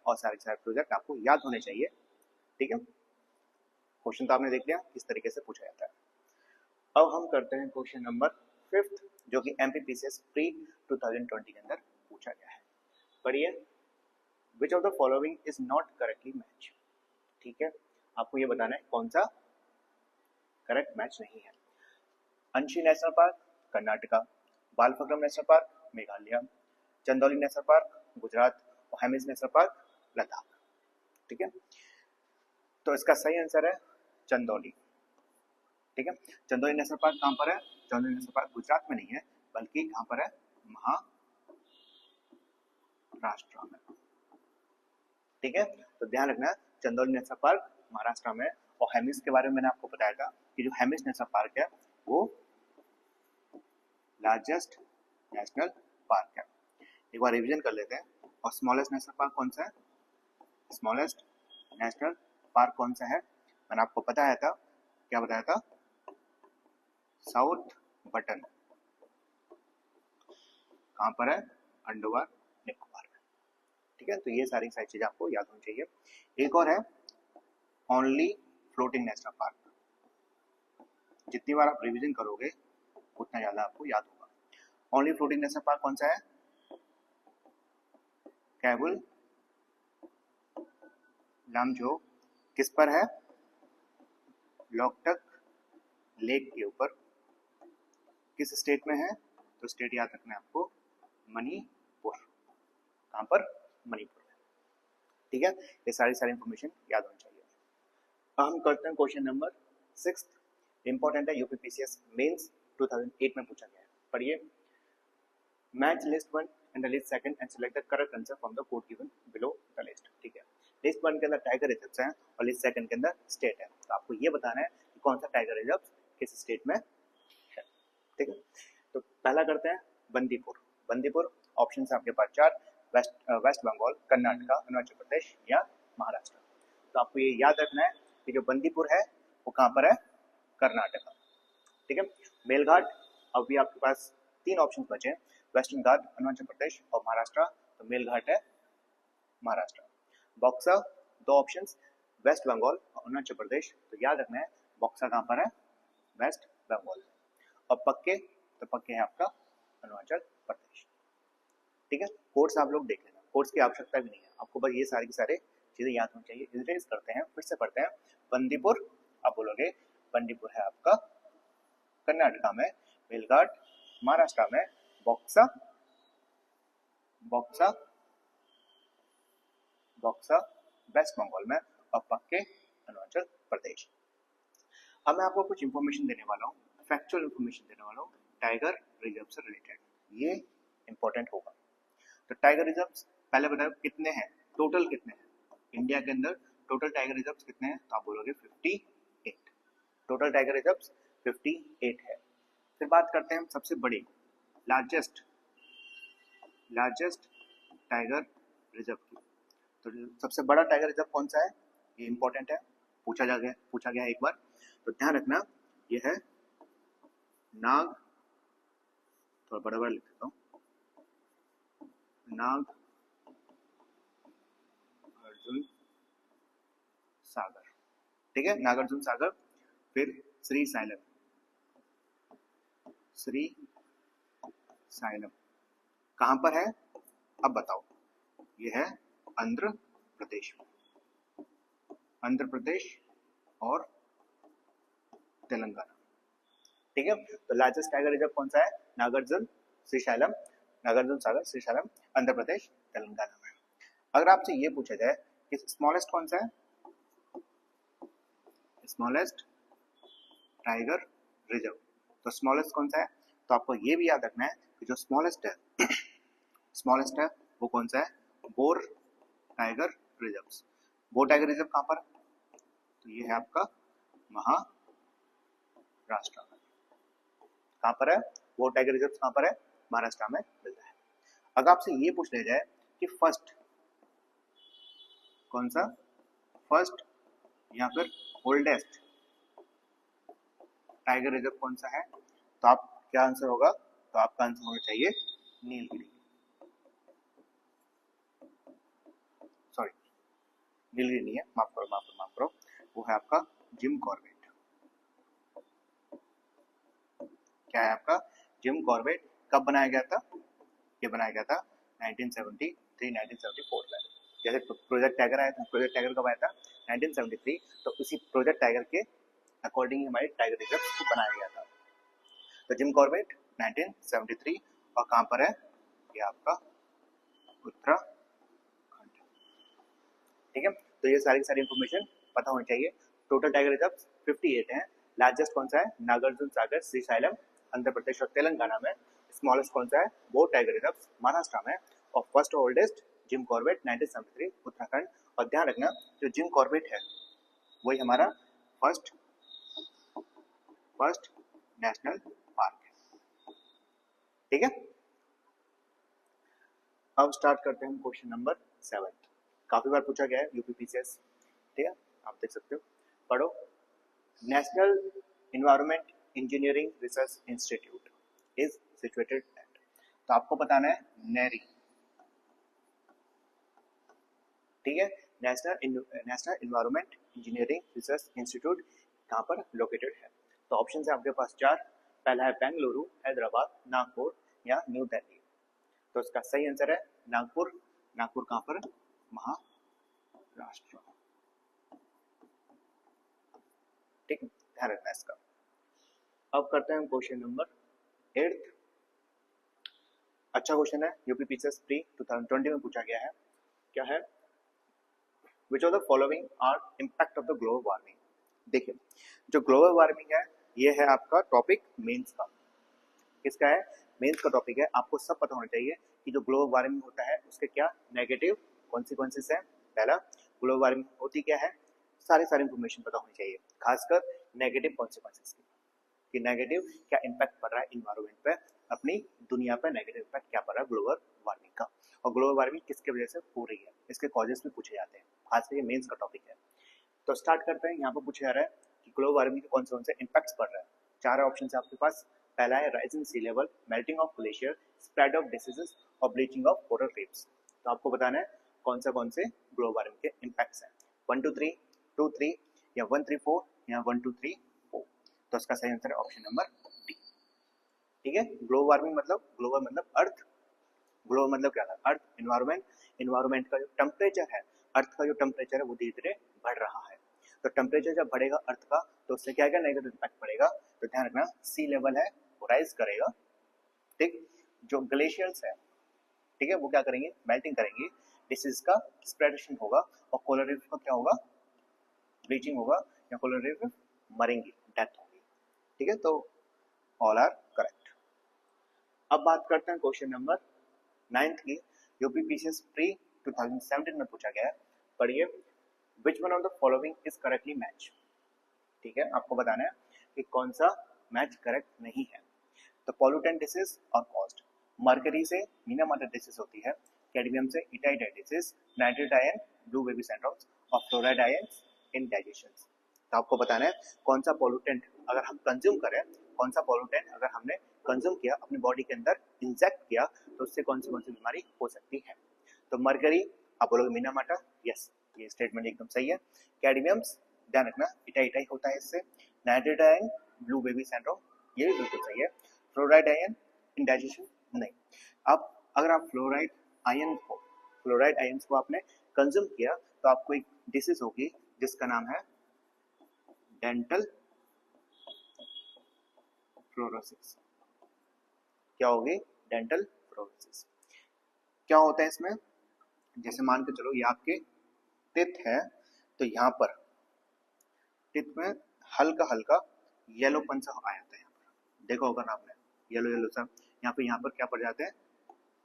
और सारे के सारे प्रोजेक्ट आपको याद होने चाहिए, ठीक है। क्वेश्चन तो आपने देख लिया किस तरीके से पूछा जाता है। अब हम करते हैं क्वेश्चन नंबर 5, जो कि MPPCS प्री 2020 के अंदर पूछा गया है। पढ़िए, विच of the following is not correctly match, ठीक है। आपको ये बताना है कौन सा करेक्ट मैच नहीं है। Anshi national park Karnataka, Balphakram national park Meghalaya, Chandauli national park Gujarat और हेमिस नेशनल पार्क लद्दाख, ठीक है। तो इसका सही आंसर है चंदौली, ठीक है। चंदौली नेशनल पार्क कहाँ पर है? चंदौली नेशनल पार्क गुजरात में नहीं है, बल्कि कहाँ पर है? महाराष्ट्र में, ठीक है। तो ध्यान रखना चंदौली नेशनल पार्क महाराष्ट्र में। और हेमिस के बारे में मैंने आपको बताया था कि जो हेमिस नेशनल पार्क है वो लार्जेस्ट नेशनल पार्क है। एक बार रिवीजन कर लेते हैं। और स्मॉलेस्ट नेशनल पार्क कौन सा है? स्मॉलेस्ट नेशनल पार्क कौन सा है? मैंने आपको बताया था, क्या बताया था? साउथ बटन, कहाँ पर है? अंडमान निकोबार में, ठीक है। तो ये सारी चीजें आपको याद होनी चाहिए। एक और है ओनली फ्लोटिंग नेशनल पार्क। जितनी बार आप रिवीजन करोगे उतना ज्यादा आपको याद होगा। ओनली फ्लोटिंग नेशनल पार्क कौन सा है? कैबुल लामजो। किस पर है? लोकटक लेक के ऊपर। किस स्टेट में है? तो स्टेट याद रखना है आपको, मणिपुर। कहाँ पर? मणिपुर। ठीक है, ये सारी इंफॉर्मेशन याद होनी चाहिए। अब हम करते हैं क्वेश्चन नंबर 6। इंपॉर्टेंट है, यूपीपीसीएस मेंस 2008 में पूछा गया है। पढ़िए। Match list 1 and the list 2 and select the correct answer from the code given below the list. ठीक है, लिस्ट 1 के अंदर टाइगर रिजर्व्स हैं और लिस्ट 2 के अंदर स्टेट है। तो आपको ये बताना है कि कौन सा टाइगर रिजर्व किस स्टेट में है। ठीक है, तो पहला करते हैं बंदीपुर। बंदीपुर ऑप्शन है आपके पास 4, वेस्ट बंगाल, कर्नाटका, अरुणाचल प्रदेश या महाराष्ट्र। तो आपको ये याद रखना है कि जो बंदीपुर है वो कहाँ पर है? कर्नाटका। ठीक है, मेलघाट, अभी आपके पास 3 ऑप्शन बचे हैं, वेस्टर्न घाट, अरुणाचल प्रदेश और महाराष्ट्र। तो मेलघाट है महाराष्ट्र। बक्सा 2 ऑप्शन, वेस्ट बंगाल और अरुणाचल प्रदेश। तो याद रखना है बक्सा कहाँ पर है? वेस्ट बंगाल। और पक्के, तो पक्के है आपका अरुणाचल प्रदेश। ठीक है, कोर्स आप लोग देख लेना, कोर्स की आवश्यकता भी नहीं है आपको, बस ये सारी की सारे चीजें याद होनी चाहिए। रिवाइज करते हैं, फिर से पढ़ते हैं। बंदीपुर, आप बोलोगे बंदीपुर है आपका कर्नाटका में, मेलघाट महाराष्ट्र में, बक्सा बक्सा बक्सा वेस्ट बंगाल में और पक्के अरुणाचल प्रदेश। अब मैं आपको कुछ इंफॉर्मेशन देने वाला हूँ, फैक्चुअल इंफॉर्मेशन देने वाला हूँ टाइगर रिजर्व से रिलेटेड। ये इंपॉर्टेंट होगा। तो टाइगर रिजर्व पहले बताओ कितने हैं, टोटल कितने हैं इंडिया के अंदर? टोटल टाइगर रिजर्व कितने हैं? तो आप बोलोगे 58। टोटल टाइगर रिजर्व 58 है। फिर बात करते हैं हम सबसे बड़ी, लार्जेस्ट टाइगर रिजर्व की। तो सबसे बड़ा टाइगर रिजर्व कौन सा है? ये इंपॉर्टेंट है, पूछा गया एक बार। तो ध्यान रखना, ये है नाग, थोड़ा बड़ा बड़ा लिख देता हूँ, नाग अर्जुन सागर। ठीक है, नागार्जुन सागर। फिर श्री साइलम कहां पर है? अब बताओ। ये है आंध्र प्रदेश और तेलंगाना। ठीक है, तो लार्जेस्ट टाइगर रिजर्व कौन सा है? नागार्जुन सागर श्रीशैलम, आंध्र प्रदेश, तेलंगाना में। अगर आपसे ये पूछा जाए कि स्मॉलेस्ट कौन सा है, स्मॉलेस्ट टाइगर रिजर्व, तो स्मॉलेस्ट कौन सा है? तो आपको ये भी याद रखना है कि जो स्मॉलेस्ट है वो कौन सा है? Bore tiger reserve. Bore tiger reserve कहां पर? तो ये है आपका महाराष्ट्र में। कहां पर है बोर टाइगर रिजर्व? कहां पर है? महाराष्ट्र में मिलता है। अगर आपसे ये पूछ लिया जाए कि फर्स्ट कौन सा, फर्स्ट या फिर ओल्डेस्ट टाइगर रिजर्व कौन सा है, तो आप क्या आंसर होगा? तो आपका आंसर होना चाहिए नीलगिरी। सॉरी, नीलगिरी नहीं है, माफ करो, वो है आपका जिम कॉर्बेट। क्या है आपका? Jim Corbett. कब बनाया गया था? ये बनाया गया था 1973-1974 में। जैसे प्रोजेक्ट टाइगर आया था, प्रोजेक्ट टाइगर कब आया था? 1973। तो उसी प्रोजेक्ट टाइगर के अकॉर्डिंग हमारे टाइगर रिजर्व को बनाया गया था। तो जिम कॉर्बेट 1973, और कहां पर है? ये आपका उत्तराखंड। ठीक है, तो ये सारी इंफॉर्मेशन पता होनी चाहिए। टोटल टाइगर रिजर्व 58 हैं। लार्जेस्ट कौन सा है? नागार्जुन सागर श्रीशैलम, आंध्र प्रदेश और तेलंगाना में। स्मॉलेस्ट कौन सा है? बोर टाइगर रिजर्व, महाराष्ट्र में। और first oldest Jim Corbett 1973, Uttarakhand. और ध्यान रखना, जो जिम कॉर्बेट है वही हमारा फर्स्ट नेशनल पार्क है। ठीक है, अब स्टार्ट करते हैं क्वेश्चन नंबर 7। काफी बार पूछा गया है यूपीपीसीएस। ठीक है, आप देख सकते हो, पढ़ो। National environment engineering research institute is situated at. तो आपको बताना है नेरी। ठीक है, national environment engineering research institute कहाँ पर लोकेटेड है? तो ऑप्शन है आपके पास 4। पहला है बेंगलुरु, हैदराबाद, नागपुर या न्यू दिल्ली? तो इसका सही आंसर है नागपुर। नागपुर कहाँ पर? महाराष्ट्र। ठीक, ध्यान रखना इसका। अब करते हैं क्वेश्चन नंबर 8। अच्छा क्वेश्चन है, यूपी पीसीएस प्री 2020 में पूछा गया है। क्या है? Which of the following are impact of the global warming? देखिए, जो ग्लोबल वार्मिंग है ये है आपका टॉपिक मेंस का। किसका है? मेंस का टॉपिक है। आपको सब पता होना चाहिए कि जो ग्लोबल वार्मिंग होता है उसके क्या नेगेटिव कॉन्सिक्वेंसेस है। पहला, ग्लोबल वार्मिंग होती क्या है, सारी इंफॉर्मेशन पता होनी चाहिए, खासकर नेगेटिव कॉन्सिक्वेंसेस की, कि नेगेटिव क्या इम्पैक्ट पड़ रहा है इन्वायरमेंट पे, अपनी दुनिया पर नेगेटिव इम्पैक्ट क्या पड़ रहा है ग्लोबल वार्मिंग का, और ग्लोबल वार्मिंग किसके वजह से हो रही है, इसके कॉजेस भी पूछे जाते हैं। खासकर ये मेंस का टॉपिक है। तो स्टार्ट करते हैं। यहाँ पर पूछा जा रहा है कि ग्लोबल वार्मिंग के कौन से इम्पैक्ट्स पड़ रहा है। 4 ऑप्शन है आपके पास। पहला है rising sea level, melting of glacier, spread of diseases और ब्लीचिंग ऑफ कोरल रीफ्स। तो आपको बताना है कौन से ग्लोबल वार्मिंग के इम्पैक्ट्स हैं। 1 2 3, 2 3 या 1 3 4 या 1 2 3 4। तो इसका सही आंसर है ऑप्शन नंबर डी। ठीक है, ग्लोबल वार्मिंग मतलब, ग्लोबल मतलब अर्थ, ग्लोबल मतलब क्या था? अर्थ, एनवायरमेंट, एनवायरमेंट का जो टेम्परेचर है, अर्थ का जो टेम्परेचर है वो धीरे धीरे बढ़ रहा है। तो टेम्परेचर जब बढ़ेगा अर्थ का तो उससे क्या क्या नेगेटिव इम्पैक्ट पड़ेगा? तो ध्यान रखना, सी लेवल है वो राइज करेगा। ठीक, जो ग्लेशियर्स है, ठीक है, वो क्या करेंगे? मेल्टिंग करेंगे, डिसीज का स्प्रेडेशन होगा, और कोरल रीफ का क्या होगा? ब्लीचिंग होगा, या कोरल रीफ मरेंगे, डेथ होगी। ठीक है, तो ऑल आर करेक्ट। अब बात करते हैं क्वेश्चन नंबर 9 की। यूपी पीसीएस प्री 2017 में पूछा गया है। पढ़िए, which one of the following is correctly match? ठीक है, आपको बताना है कि कौन सा मैच करेक्ट नहीं है। तो पॉल्यूटेंट डिसीज और कॉस्ट, मर्करी से मीनामाटा डिसीज होती है, कैडमियम से itai itai disease, nitrate ion blue baby syndromes और फ्लोराइड आयन इंडाइजेशन। तो आपको बताना है कौन सा पॉल्यूटेंट अगर हम कंज्यूम करें, कौन सा पॉल्यूटेंट अगर हमने कंज्यूम किया, अपनी बॉडी के अंदर इंजेक्ट किया, तो उससे कौन सी बीमारी हो सकती है। तो मर्करी, आप बोलोगे मीनामाटा, यस, ये स्टेटमेंट एकदम सही है। कैडमियम्स, ध्यान रखना इटाइटाई होता है इससे। Nitrate ion blue baby syndrome, ये भी बिल्कुल सही है। फ्लोराइड आयन इंडाइजेशन, नहीं। अब अगर आप फ्लोराइड आयन को आपने कंज्यूम किया तो आपको एक डिसीज होगी जिसका नाम है डेंटल फ्लोरोसिस। क्या होगी? Dental fluorosis. क्या होता है इसमें? जैसे मान के चलो ये आपके टिथ है, तो यहाँ पर टिथ में हल्का हल्का येलोपन सा आ जाता है। यहाँ पर देखो होगा ना आपने, येलो सा यहाँ पर क्या पड़ जाते हैं?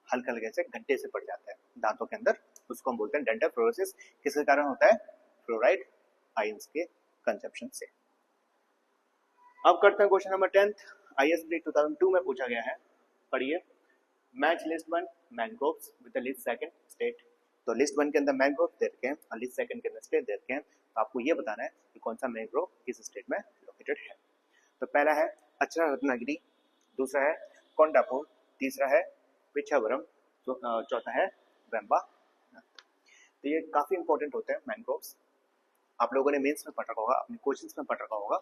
हल्का हल्का से गड्ढे से पड़ जाता है दांतों के अंदर, उसको हम बोलते हैं डेंटल फ्लोरोसिस। किसके कारण होता है? फ्लोराइड आयंस के कंजप्शन से। अब करते हैं क्वेश्चन नंबर 10। आईएसबी 2002 में पूछा गया है। पढ़िए, match list 1 mangroves with the list second state. तो लिस्ट 1 के अंदर मैंग्रोव दे रखे हैं और लिस्ट सेकंड के अंदर स्टेट दे रखे हैं। तो आपको ये बताना है कि कौन सा मैंग्रोव किस स्टेट में लोकेटेड है। तो पहला है अचरा रत्नागिरी, दूसरा है कोंडापुर, तीसरा है पिछावरम, चौथा है वेम्बा। तो ये काफी इंपॉर्टेंट होते हैं मैंग्रोव्स। आप लोगों ने मेंस में पढ़ रखा होगा, अपने क्वेश्चंस में पढ़ रखा होगा।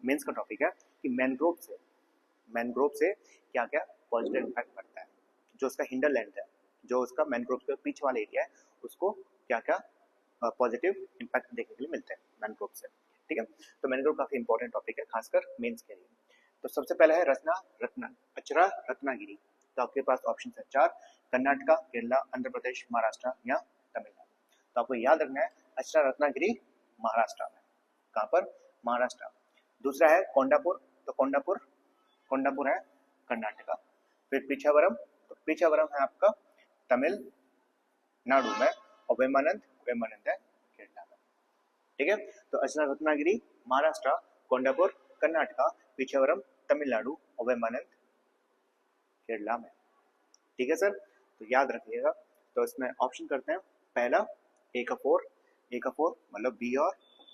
मेंस का टॉपिक है कि मैनग्रोव से क्या क्या पॉजिटिव इम्पैक्ट पड़ता है। जो उसका हिंडरलैंड है, जो उसका मैनग्रोव के पीछे वाला एरिया है, उसको क्या क्या पॉजिटिव इम्पैक्ट देखने के लिए मिलते हैं मैनग्रोव से। ठीक है, तो मैनग्रोव काफी इंपॉर्टेंट टॉपिक है खासकर मेंस के लिए। तो सबसे पहला है अचरा रत्नागिरी। तो आपके पास ऑप्शन है 4, कर्नाटका, केरला, आंध्र प्रदेश, महाराष्ट्र या तमिलनाडु। तो आपको याद रखना है अचरा रत्नागिरी महाराष्ट्र में। कहाँ पर? महाराष्ट्र। दूसरा है कोंडापुर, तो कोंडापुर है कर्नाटका। फिर पिछावरम, तो पिछावरम है आपका तमिलनाडु में, और वेमानंद है केरला में। ठीक है, तो अचरा रत्नागिरी महाराष्ट्र, कोंडापुर कर्नाटका, पिछावरम तमिलनाडु और वेमानंद केरला में। ठीक है सर, तो याद रखिएगा। तो इसमें ऑप्शन करते हैं पहला ए का 4 मतलब बी और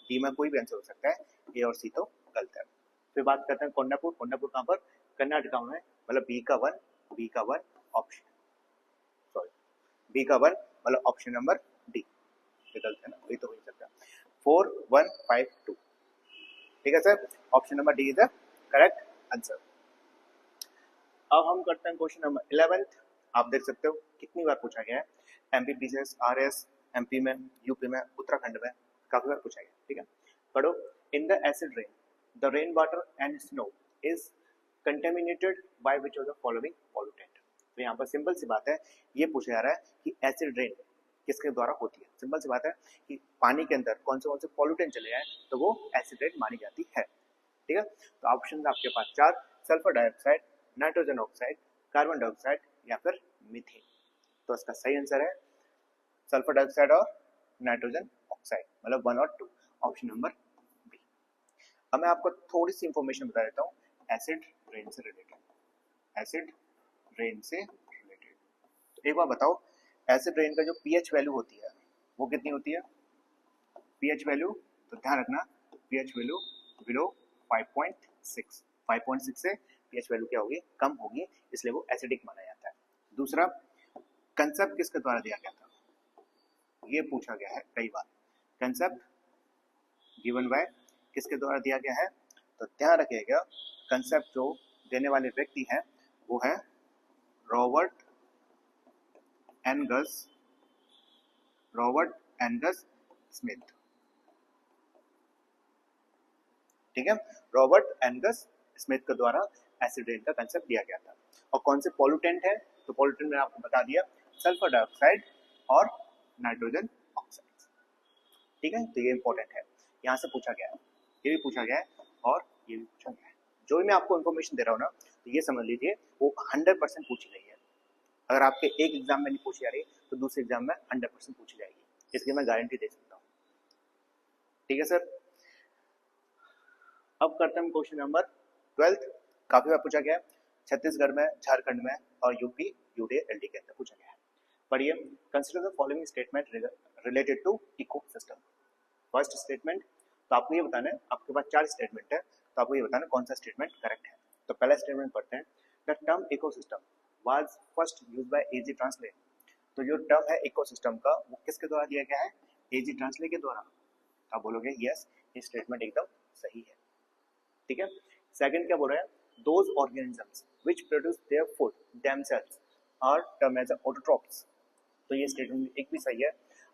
डी में कोई भी आंसर हो सकता है, ए और सी तो गलत है। फिर बात करते हैं कोंडापुर कहाँ पर? कर्नाटका में, मतलब बी का 1 ऑप्शन, सॉरी बी का 1 मतलब ऑप्शन नंबर डी गलत है ना, वही तो हो ही सकता है। 4152। ठीक है sir, option number D is the correct answer. अब हम करते हैं क्वेश्चन नंबर 11। आप देख सकते हो कितनी बार पूछा गया है, एमपी पीसीएस आरएस, एमपी में, यूपी में, उत्तराखंड में काफी बार पूछा गया। ठीक है, पढ़ो। In the acid rain the rain water and snow is contaminated by which of the following pollutant. तो यहाँ पर सिंपल सी बात है, ये पूछा जा रहा है कि एसिड रेन किसके द्वारा होती है। सिंपल सी बात है कि पानी के अंदर कौन से पॉल्यूटेंट चले जाए तो वो एसिड रेन मानी जाती है। ठीक है, तो ऑप्शन आपके पास 4, sulphur dioxide, nitrogen oxide, carbon dioxide या फिर मीथेन। तो इसका सही आंसर है सल्फर डाइऑक्साइड और नाइट्रोजन ऑक्साइड, मतलब 1 और 2, ऑप्शन नंबर बी। अब मैं आपको थोड़ी सी इंफॉर्मेशन बता देता हूँ एसिड रेन से रिलेटेड। एसिड रेन से रिलेटेड एक बार बताओ, एसिड रेन का जो पीएच वैल्यू होती है वो कितनी होती है? पीएच वैल्यू, तो ध्यान रखना पीएच वैल्यू बिलो 5.6, 5.6 से पीएच वैल्यू क्या होगी? कम होगी, इसलिए वो एसिडिक माना जाता है। दूसरा, कंसेप्ट किसके द्वारा दिया गया था? ये पूछा गया है कई बार, कंसेप्ट गिवन बाय किसके द्वारा दिया गया है? तो ध्यान रखिएगा कंसेप्ट जो देने वाले व्यक्ति हैं वो है रॉबर्ट एंगस स्मिथ। ठीक है, रॉबर्ट एंगस स्मिथ के द्वारा एसिड रेन का कंसेप्ट दिया गया था। और कौन से पॉल्यूटेंट है? तो पॉल्यूटेंट मैंने आपको बता दिया, सल्फर डाइऑक्साइड और नाइट्रोजन ऑक्साइड। ठीक है, तो ये इंपॉर्टेंट है, यहाँ से पूछा गया है, ये भी पूछा गया है और ये भी पूछा गया है। जो भी मैं आपको इन्फॉर्मेशन दे रहा हूँ ना, तो ये समझ लीजिए वो 100% पूछी गई है। अगर आपके एक एग्जाम में नहीं पूछी जा रही तो दूसरे एग्जाम में 100% पूछी जाएगी, इसकी मैं गारंटी दे सकता हूँ। ठीक है सर, अब करते हैं क्वेश्चन नंबर 12। काफी बार पूछा गया है, छत्तीसगढ़ में, झारखंड में और यूपी यूडी एलडी के अंदर पूछा गया है। पढ़िए, consider the following statement related to ecosystem. First statement, तो आपको ये बताना है, आपके पास 4 स्टेटमेंट है, तो आपको ये बताना कौन सा स्टेटमेंट करेक्ट है। तो पहला स्टेटमेंट पढ़ते हैं, the term ecosystem was first used by A G Tansley. तो जो टर्म है इकोसिस्टम का वो किसके द्वारा दिया गया है? एजी ट्रांसले के द्वारा। आप बोलोगे यस, ये स्टेटमेंट एकदम सही है। ठीक है, सेकंड क्या बोल रहा है, those organisms which produce their food themselves are term as autotrophs. तो ये स्टेटमेंट एक भी सही है।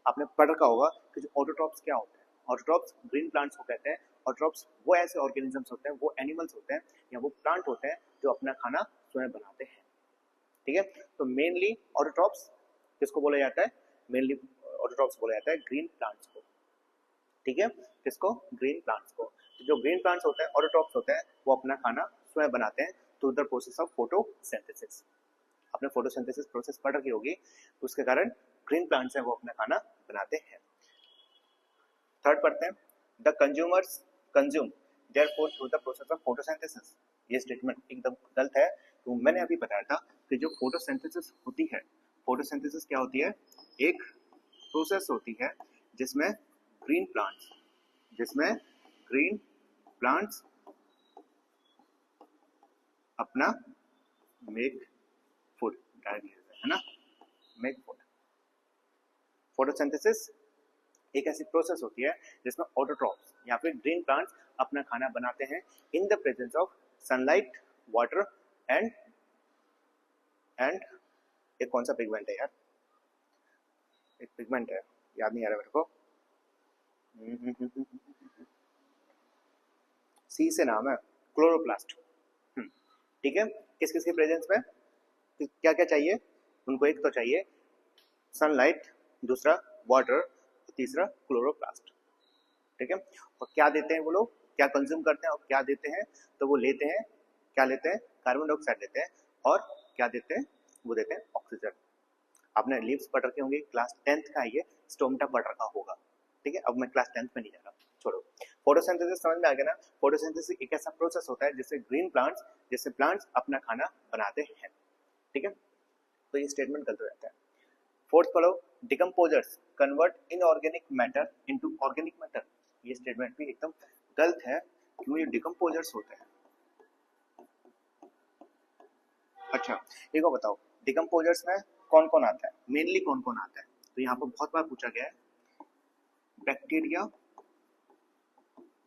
आपने पढ़ रखा होगा कि जो ऑटोट्रॉप्स क्या होते हैं, ऑटोट्रॉप्स ग्रीन प्लांट्स को कहते हैं। ऑटोट्रॉप्स वो ऐसे ऑर्गेनिजम्स होते हैं, वो एनिमल्स होते हैं या वो प्लांट होते हैं जो अपना खाना स्वयं बनाते हैं। ठीक है, तो मेनली ऑटोट्रॉप्स किसको बोला जाता है? मेनली ऑटोट्रॉप्स बोला जाता है ग्रीन प्लांट्स को। ठीक है, किसको? ग्रीन प्लांट्स को। तो जो ग्रीन प्लांट्स होते हैं, ऑटोट्रॉप्स होते हैं, वो अपना खाना स्वयं बनाते हैं through the process of photosynthesis. आपने फोटोसिंथेसिस प्रोसेस पढ़ रखी होगी, उसके कारण ग्रीन प्लांट्स हैं वो अपना खाना बनाते हैं। थर्ड पढ़ते हैं, the consumers consume their food through the process of photosynthesis. ये स्टेटमेंट एकदम गलत है। तो मैंने अभी बताया था कि जो फोटोसिंथेसिस होती है, फोटोसिंथेसिस क्या होती है? एक प्रोसेस होती है जिसमें ग्रीन प्लांट्स अपना मेक फूड है ना, मेक फूड। फोटोसिंथेसिस एक ऐसी प्रोसेस होती है जिसमें ऑटोट्रॉप्स या फिर ग्रीन प्लांट्स अपना खाना बनाते हैं in the presence of sunlight, water and एक कौन सा पिगमेंट है यार, एक पिगमेंट है, याद नहीं आ रहा मेरे को, सी से नाम है, क्लोरोप्लास्ट। ठीक है, किस किस के प्रेजेंस में क्या क्या चाहिए उनको? एक तो चाहिए सनलाइट, दूसरा वाटर, तीसरा क्लोरोप्लास्ट। ठीक है, और क्या देते हैं वो लोग, क्या कंज्यूम करते हैं और क्या देते हैं? तो वो लेते हैं, क्या लेते हैं? कार्बन डाइऑक्साइड लेते हैं, और क्या देते हैं? वो देते हैं ऑक्सीजन। आपने लीव्स पढ़ रखे होंगे, क्लास 10th का ये स्टोमेटा पढ़ रखा होगा। ठीक है, अब मैं क्लास 10th में नहीं जा रहा, छोड़ो। फोटोसिंथेसिस समझ में आ गया ना? फोटोसिंथेसिस एक ऐसा प्रोसेस होता है जिससे प्लांट्स अपना खाना बनाते हैं। ठीक है, तो ये स्टेटमेंट गलत हो जाता है। Fourth follow, decomposers convert inorganic matter into organic matter. ये स्टेटमेंट भी एकदम गलत है, क्यों? ये डिकम्पोजर्स होते हैं। अच्छा, एक और बताओ, डिकम्पोजर्स में कौन कौन आता है? मेनली कौन कौन आता है? तो यहाँ पर बहुत बार पूछा गया है,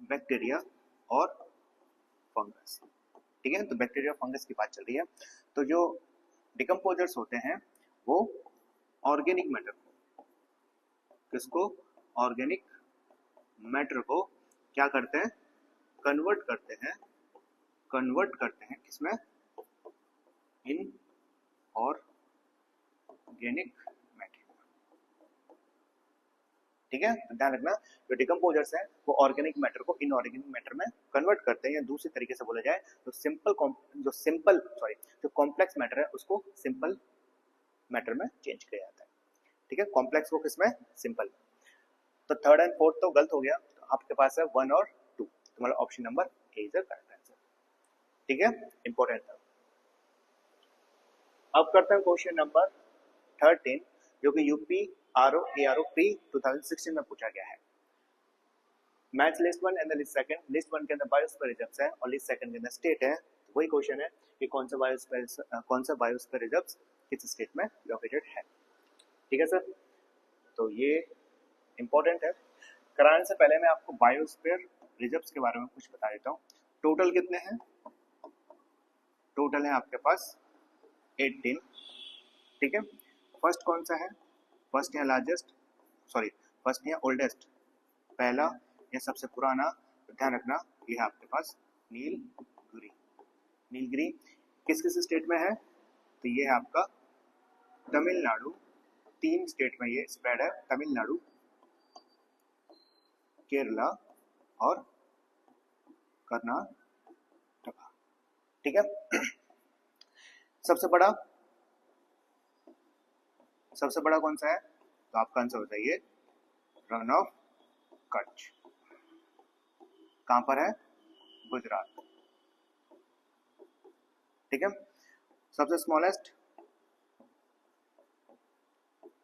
बैक्टीरिया और फंगस। ठीक है, तो बैक्टीरिया फंगस की बात चल रही है। तो जो डिकम्पोजर्स होते हैं वो ऑर्गेनिक मैटर को, किसको, ऑर्गेनिक मैटर को क्या करते हैं, कन्वर्ट करते हैं किसमें, इन ऑर्गेनिक मैटर। ठीक है, तो ध्यान रखना जो डिकम्पोजर्स हैं वो ऑर्गेनिक मैटर को इनऑर्गेनिक मैटर में कन्वर्ट करते हैं, या दूसरी तरीके से बोला जाए तो जो कॉम्प्लेक्स मैटर है उसको सिंपल मैटर में चेंज किया जाता है। ठीक है, कॉम्प्लेक्स को किसमें, सिंपल। तो थर्ड एंड फोर्थ तो गलत हो गया, तो आपके पास है 1 और 2, तो मतलब option number A is the correct answer. ठीक है, इंपॉर्टेंट था। अब करते हैं क्वेश्चन नंबर 13, जो कि यूपी आरओ एआरओ प्री 2016 में पूछा गया है। Match list 1 and list second, list 1 के अंदर बायोस्फीयर रिजर्व्स है और लिस्ट सेकंड के अंदर स्टेट है। वही क्वेश्चन है कि कौन सा बायोस्फीयर रिजर्व्स किस स्टेट में लोकेटेड है। ठीक है सर, तो ये इंपॉर्टेंट है। कराने से पहले मैं आपको बायोस्फीयर रिजर्व्स के बारे में कुछ बता देता हूँ। टोटल कितने हैं, टोटल है आपके पास 18। ठीक है, फर्स्ट कौन सा है, फर्स्ट या लार्जेस्ट, फर्स्ट या ओल्डेस्ट, पहला या सबसे पुराना, तो ध्यान रखना ये है आपके पास नीलगिरी। नीलगिरी किस किस स्टेट में है, तो ये है आपका तमिलनाडु, 3 स्टेट में ये स्प्रेड है, तमिलनाडु, केरला और कर्नाटका। ठीक है, सबसे बड़ा कौन सा है, तो आपका आंसर होता है ये रन ऑफ कच्छ। कहां पर है, गुजरात। ठीक है, सबसे स्मॉलेस्ट,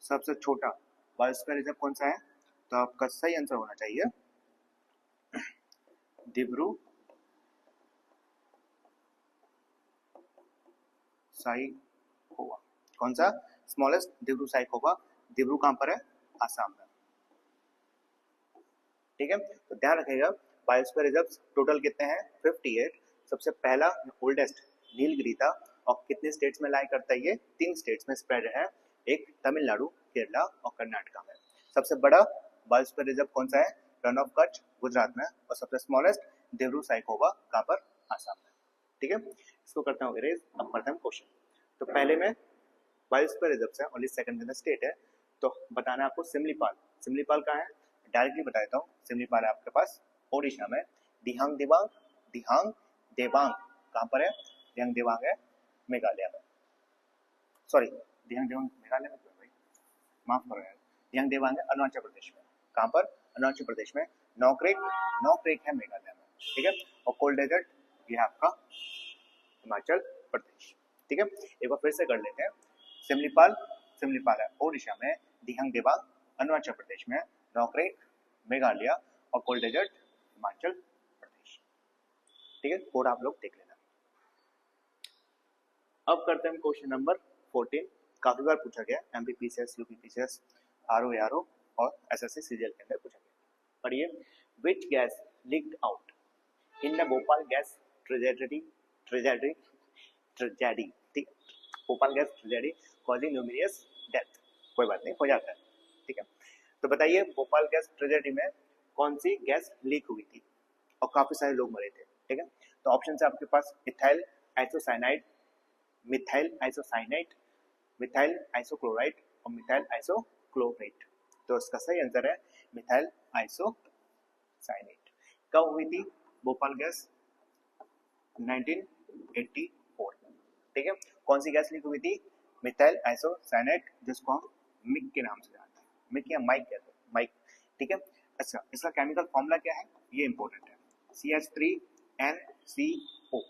सबसे छोटा बायोस्फीयर रिजर्व कौन सा है, तो आपका सही आंसर होना चाहिए दिब्रू साइखोवा। कौन सा, स्मॉलेस्ट दिब्रू साइखोवा। दिब्रू कहां पर है, आसाम में। ठीक है, तो ध्यान रखिएगा बायोस्फीयर रिजर्व्स टोटल कितने हैं, 58। सबसे पहला ओल्डेस्ट नीलगिरी था, और कितने स्टेट्स में लाई करता है ये, 3 स्टेट्स में स्प्रेड है, एक तमिलनाडु, केरला और कर्नाटका में। सबसे बड़ा बायोस्फीयर रिजर्व कौन सा है, रन ऑफ कच्छ, गुजरात में, और सबसे स्मॉलेस्ट दिब्रू साइखोवा कहां पर, आसाम में। ठीक है, इसको करता हूँ इरेज। अब करते हैं क्वेश्चन। तो पहले में बायोस्फीयर रिजर्व है, ओनली सेकंड में स्टेट है, तो बताना है आपको सिमलीपाल कहाँ है, डायरेक्टली बता देता हूँ। सिमलीपाल है आपके पास ओडिशा में। दिहांग देवांग कहाँ पर है, दिहांग देवांग है मेघालय में, दिहांग देवांग मेघालय में, भाई माफ करो यार, दिहांग देवांग है अरुणाचल प्रदेश में। कहाँ पर, अरुणाचल प्रदेश में। नौक्रेक है मेघालय में। ठीक है, और कोल्ड डेजर्ट ये है आपका हिमाचल प्रदेश। ठीक है, एक बार फिर से कर लेते हैं। सिमलीपाल है ओडिशा में, दिहांग देवांग अरुणाचल प्रदेश में, नौक्रेक मेघालय और कोल्ड डेजर्ट हिमाचल प्रदेश। ठीक है, कोड आप लोग देख लेना। अब करते हैं क्वेश्चन नंबर 14। काफी बार पूछा गया, एमपीपीसीएस, यूपीपीसीएस, आरओ और एसएससी सीजीएल के अंदर पूछा गया। पढ़िए, which gas leaked out in the Bhopal gas tragedy, ठीक, Bhopal gas tragedy causing numerous death. कोई बात नहीं, हो जाता है। ठीक है, तो बताइए भोपाल गैस ट्रेजेडी में कौन सी गैस लीक हुई थी और काफी सारे लोग मरे थे। ठीक है, तो ऑप्शन है आपके पास ethyl isocyanide, methyl isocyanide, methyl isochloride और मिथाइल आइसोक्लोरेट। तो इसका सही आंसर है मिथाइल आइसोसाइनाइड। कब हुई थी भोपाल गैस, 1984। ठीक है, कौन सी गैस लीक हुई थी, मिथाइल आइसोसाइनाइड, जिसको हम मिक के नाम से जानते हैं, मिक या माइक कहते हैं, माइक। ठीक है, अच्छा इसका केमिकल फॉर्मूला क्या है, ये इंपॉर्टेंट है, CH3NCO।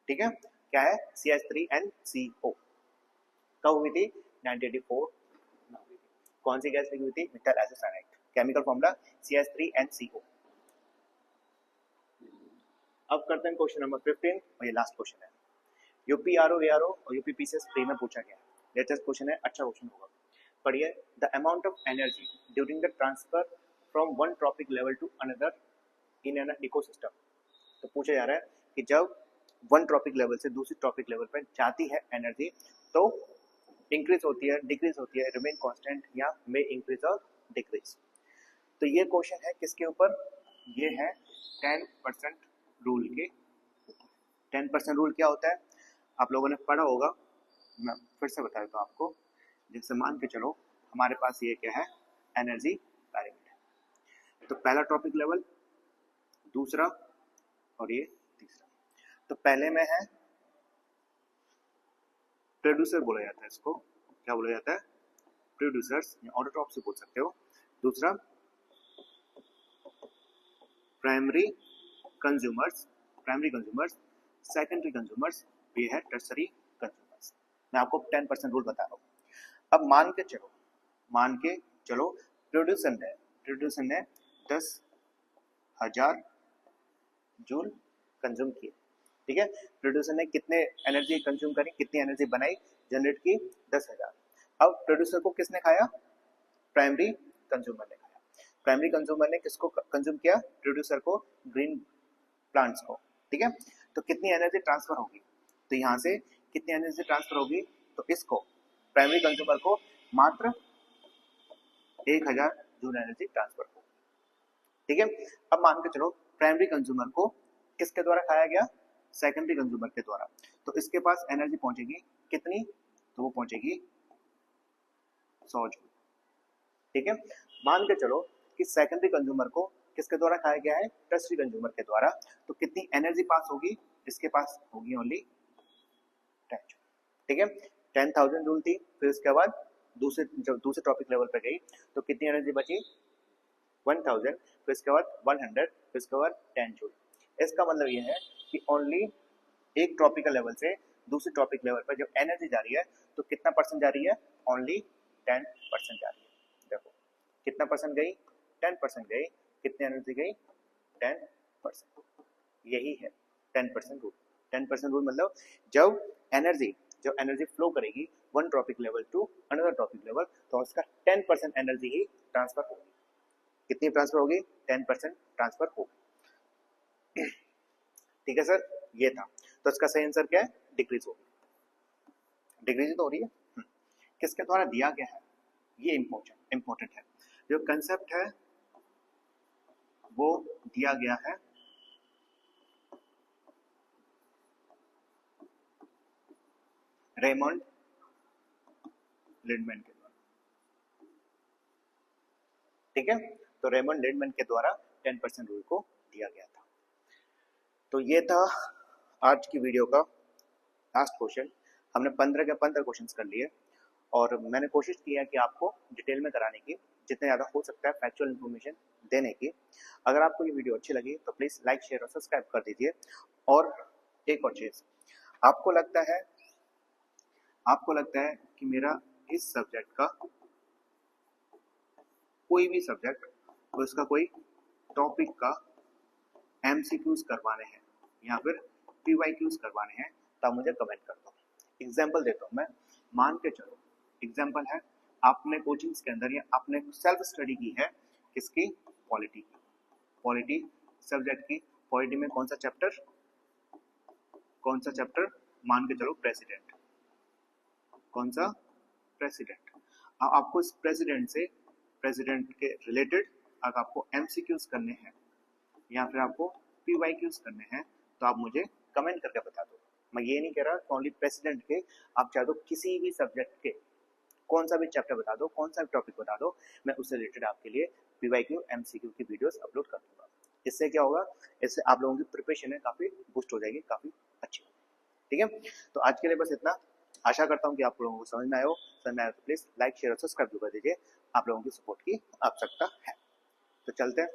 ठीक है, क्या है, CH3NCO। कब हुई थी, 1984 में हुई थी। कौन सी गैस लीक हुई थी, methyl isocyanide, chemical formula CH3NCO। अब करते हैं क्वेश्चन नंबर 15 और ये लास्ट क्वेश्चन है। यूपी आरओ एआरओ और यूपीपीसीएस प्री में पूछा गया, लेटेस्ट क्वेश्चन है, अच्छा क्वेश्चन होगा। पढ़िए, the amount of energy during the transfer from one trophic level to another in an ecosystem. तो तो पूछा जा रहा है कि जब वन ट्रॉपिक लेवल से दूसरी ट्रॉपिक लेवल पर जाती है एनर्जी तो इंक्रीज होती है, डिक्रीज होती है, रिमेन कांस्टेंट या मे इंक्रीज और डिक्रीज। तो ये क्वेश्चन है किसके ऊपर, ये है 10% रूल के। 10% रूल क्या होता है आप लोगों ने पढ़ा होगा, मैं फिर से बता देता हूँ आपको। जैसे मान के चलो हमारे पास ये क्या है, एनर्जी पैरामीटर है। तो पहला ट्रॉपिक लेवल, दूसरा और ये तीसरा। तो पहले में है प्रोड्यूसर बोला जाता है, इसको क्या बोला जाता है, प्रोड्यूसर्स या ऑटोट्रॉप से बोल सकते हो। दूसरा प्राइमरी कंज्यूमर्स, सेकेंडरी कंज्यूमर्स, ये है टर्सरी कंज्यूमर्स। मैं आपको 10% रूल बता रहा हूँ। अब मान के चलो प्रोड्यूसर ने 10,000 जूल कंज्यूम किए, ठीक है। प्रोड्यूसर ने कितने एनर्जी कंज्यूम करी, कितनी एनर्जी बनाई, जनरेट की 10,000। अब प्रोड्यूसर को किसने खाया, प्राइमरी कंज्यूमर ने खाया। प्राइमरी कंज्यूमर ने किसको कंज्यूम किया, प्रोड्यूसर को, ग्रीन प्लांट्स को, ठीक है। तो कितनी एनर्जी ट्रांसफर होगी, तो यहाँ से कितनी एनर्जी ट्रांसफर होगी, तो इसको प्राइमरी कंज्यूमर को मात्र 1,000 जूल एनर्जी ट्रांसफर होगी, ठीक है। अब मान के चलो प्राइमरी कंज्यूमर को किसके द्वारा खाया गया, सेकेंडरी कंज्यूमर के द्वारा। तो इसके पास एनर्जी पहुंचेगी कितनी, तो वो पहुंचेगी 100 जूल, ठीक है। मान के चलो कि सेकेंडरी कंज्यूमर को किसके द्वारा खाया गया है, टर्सरी कंज्यूमर के द्वारा। तो कितनी एनर्जी पास होगी, इसके पास होगी ओनली 10 जूल, ठीक है। 10,000 जूल थी, फिर उसके बाद जब दूसरे टॉपिक लेवल पे गई तो कितनी एनर्जी बची, 1000, फिर इसके बाद 100, फिर इसके बाद 10 जूल। इसका मतलब ये है कि ओनली एक ट्रॉपिकल लेवल से दूसरे ट्रॉपिक लेवल पर जब एनर्जी जा रही है तो कितना परसेंट जा रही है, ओनली 10% जा रही है। देखो कितना परसेंट गई, 10% गई, कितनी एनर्जी गई, 10%। यही है 10% रूल। 10% रूल मतलब जब एनर्जी फ्लो करेगी one trophic level to another trophic level तो उसका 10% एनर्जी ही ट्रांसफर होगी। कितनी ट्रांसफर होगी, 10% ट्रांसफर होगी, ठीक है सर। ये था, तो इसका सही आंसर क्या है, डिक्रीज होगी। डिक्रीज तो हो रही है, किसके द्वारा दिया गया है, ये इंपॉर्टेंट है। जो कंसेप्ट है वो दिया गया है रेमंड लिंडमैन के द्वारा, ठीक है। तो रेमंड लिंडमैन के द्वारा 10% रूल को दिया गया था। तो ये था आज की वीडियो का लास्ट क्वेश्चन। हमने 15 के 15 क्वेश्चंस कर लिए और मैंने कोशिश की है कि आपको डिटेल में कराने की, जितने ज़्यादा हो सकता है फैक्चुअल इन्फॉर्मेशन देने की। अगर आपको ये वीडियो अच्छी लगी तो प्लीज़ लाइक, शेयर और सब्सक्राइब कर दीजिए। और एक और चीज़, आपको लगता है कि मेरा इस सब्जेक्ट का कोई भी सब्जेक्ट और उसका कोई टॉपिक का MCQs करवाने हैं या फिर PYQs करवाने हैं तो आप मुझे कमेंट कर दो। एग्जाम्पल देता हूँ मैं, मान के चलो एग्जाम्पल है, आपने कोचिंग्स के अंदर या आपने सेल्फ स्टडी की है किसकी, पॉलिटी सब्जेक्ट की। पॉलिटी में कौन सा चैप्टर, मान के चलो प्रेसिडेंट, कौन सा, प्रेसिडेंट। आपको इस प्रेसिडेंट के रिलेटेड अगर आपको MCQs करने हैं या फिर आपको PYQs करने हैं तो आप मुझे कमेंट करके बता दो। मैं ये नहीं कह रहा कि ओनली प्रेसिडेंट के, आप चाहे तो किसी भी सब्जेक्ट के कौन सा भी चैप्टर बता दो, कौन सा भी टॉपिक बता दो, मैं उससे रिलेटेड आपके लिए PYQ MCQ की वीडियोस अपलोड कर दूंगा। इससे क्या होगा, इससे आप लोगों की प्रिपरेशन है काफ़ी बूस्ट हो जाएगी, काफ़ी अच्छी होगी, ठीक है। तो आज के लिए बस इतना। आशा करता हूँ कि आप लोगों को समझ में आया तो प्लीज़ लाइक, शेयर और सब्सक्राइब कर दीजिए। आप लोगों की सपोर्ट की आवश्यकता है। तो चलते हैं।